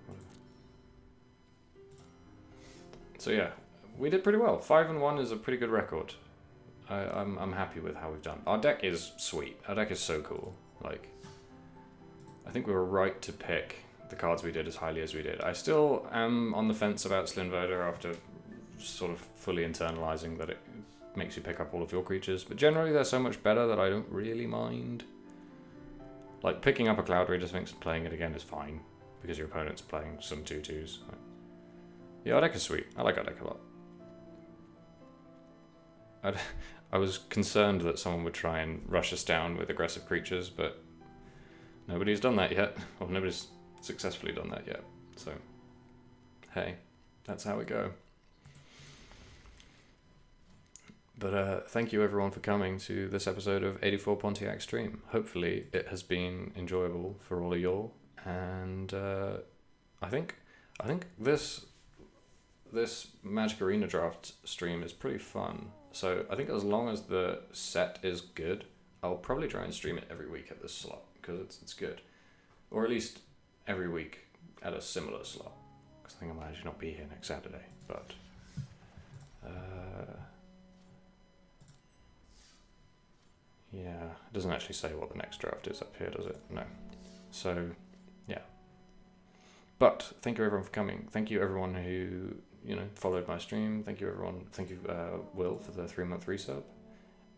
whatever. So yeah, we did pretty well. 5-1 is a pretty good record. I'm happy with how we've done. Our deck is sweet. Our deck is so cool. Like, I think we were right to pick the cards we did as highly as we did. I still am on the fence about Slinvoda after sort of fully internalizing that it makes you pick up all of your creatures. But generally they're so much better that I don't really mind. Like, picking up a Cloud Reader Sphinx and playing it again is fine, because your opponent's playing some 2/2s. Yeah, our deck is sweet. I like our deck a lot. I was concerned that someone would try and rush us down with aggressive creatures, but nobody's done that yet. Or nobody's successfully done that yet. So, hey, that's how we go. But thank you everyone for coming to this episode of 84 Pontiac Stream. Hopefully it has been enjoyable for all of y'all, and I think this Magic Arena Draft stream is pretty fun. So I think as long as the set is good, I'll probably try and stream it every week at this slot, because it's good, or at least every week at a similar slot. Because I think I might actually not be here next Saturday, but. Yeah, it doesn't actually say what the next draft is up here, does it? No. So, yeah. But thank you everyone for coming. Thank you everyone who, followed my stream. Thank you everyone. Thank you, Will, for the 3-month resub.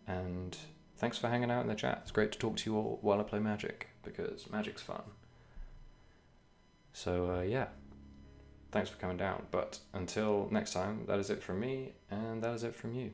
And thanks for hanging out in the chat. It's great to talk to you all while I play Magic, because Magic's fun. So, yeah. Thanks for coming down. But until next time, that is it from me, and that is it from you.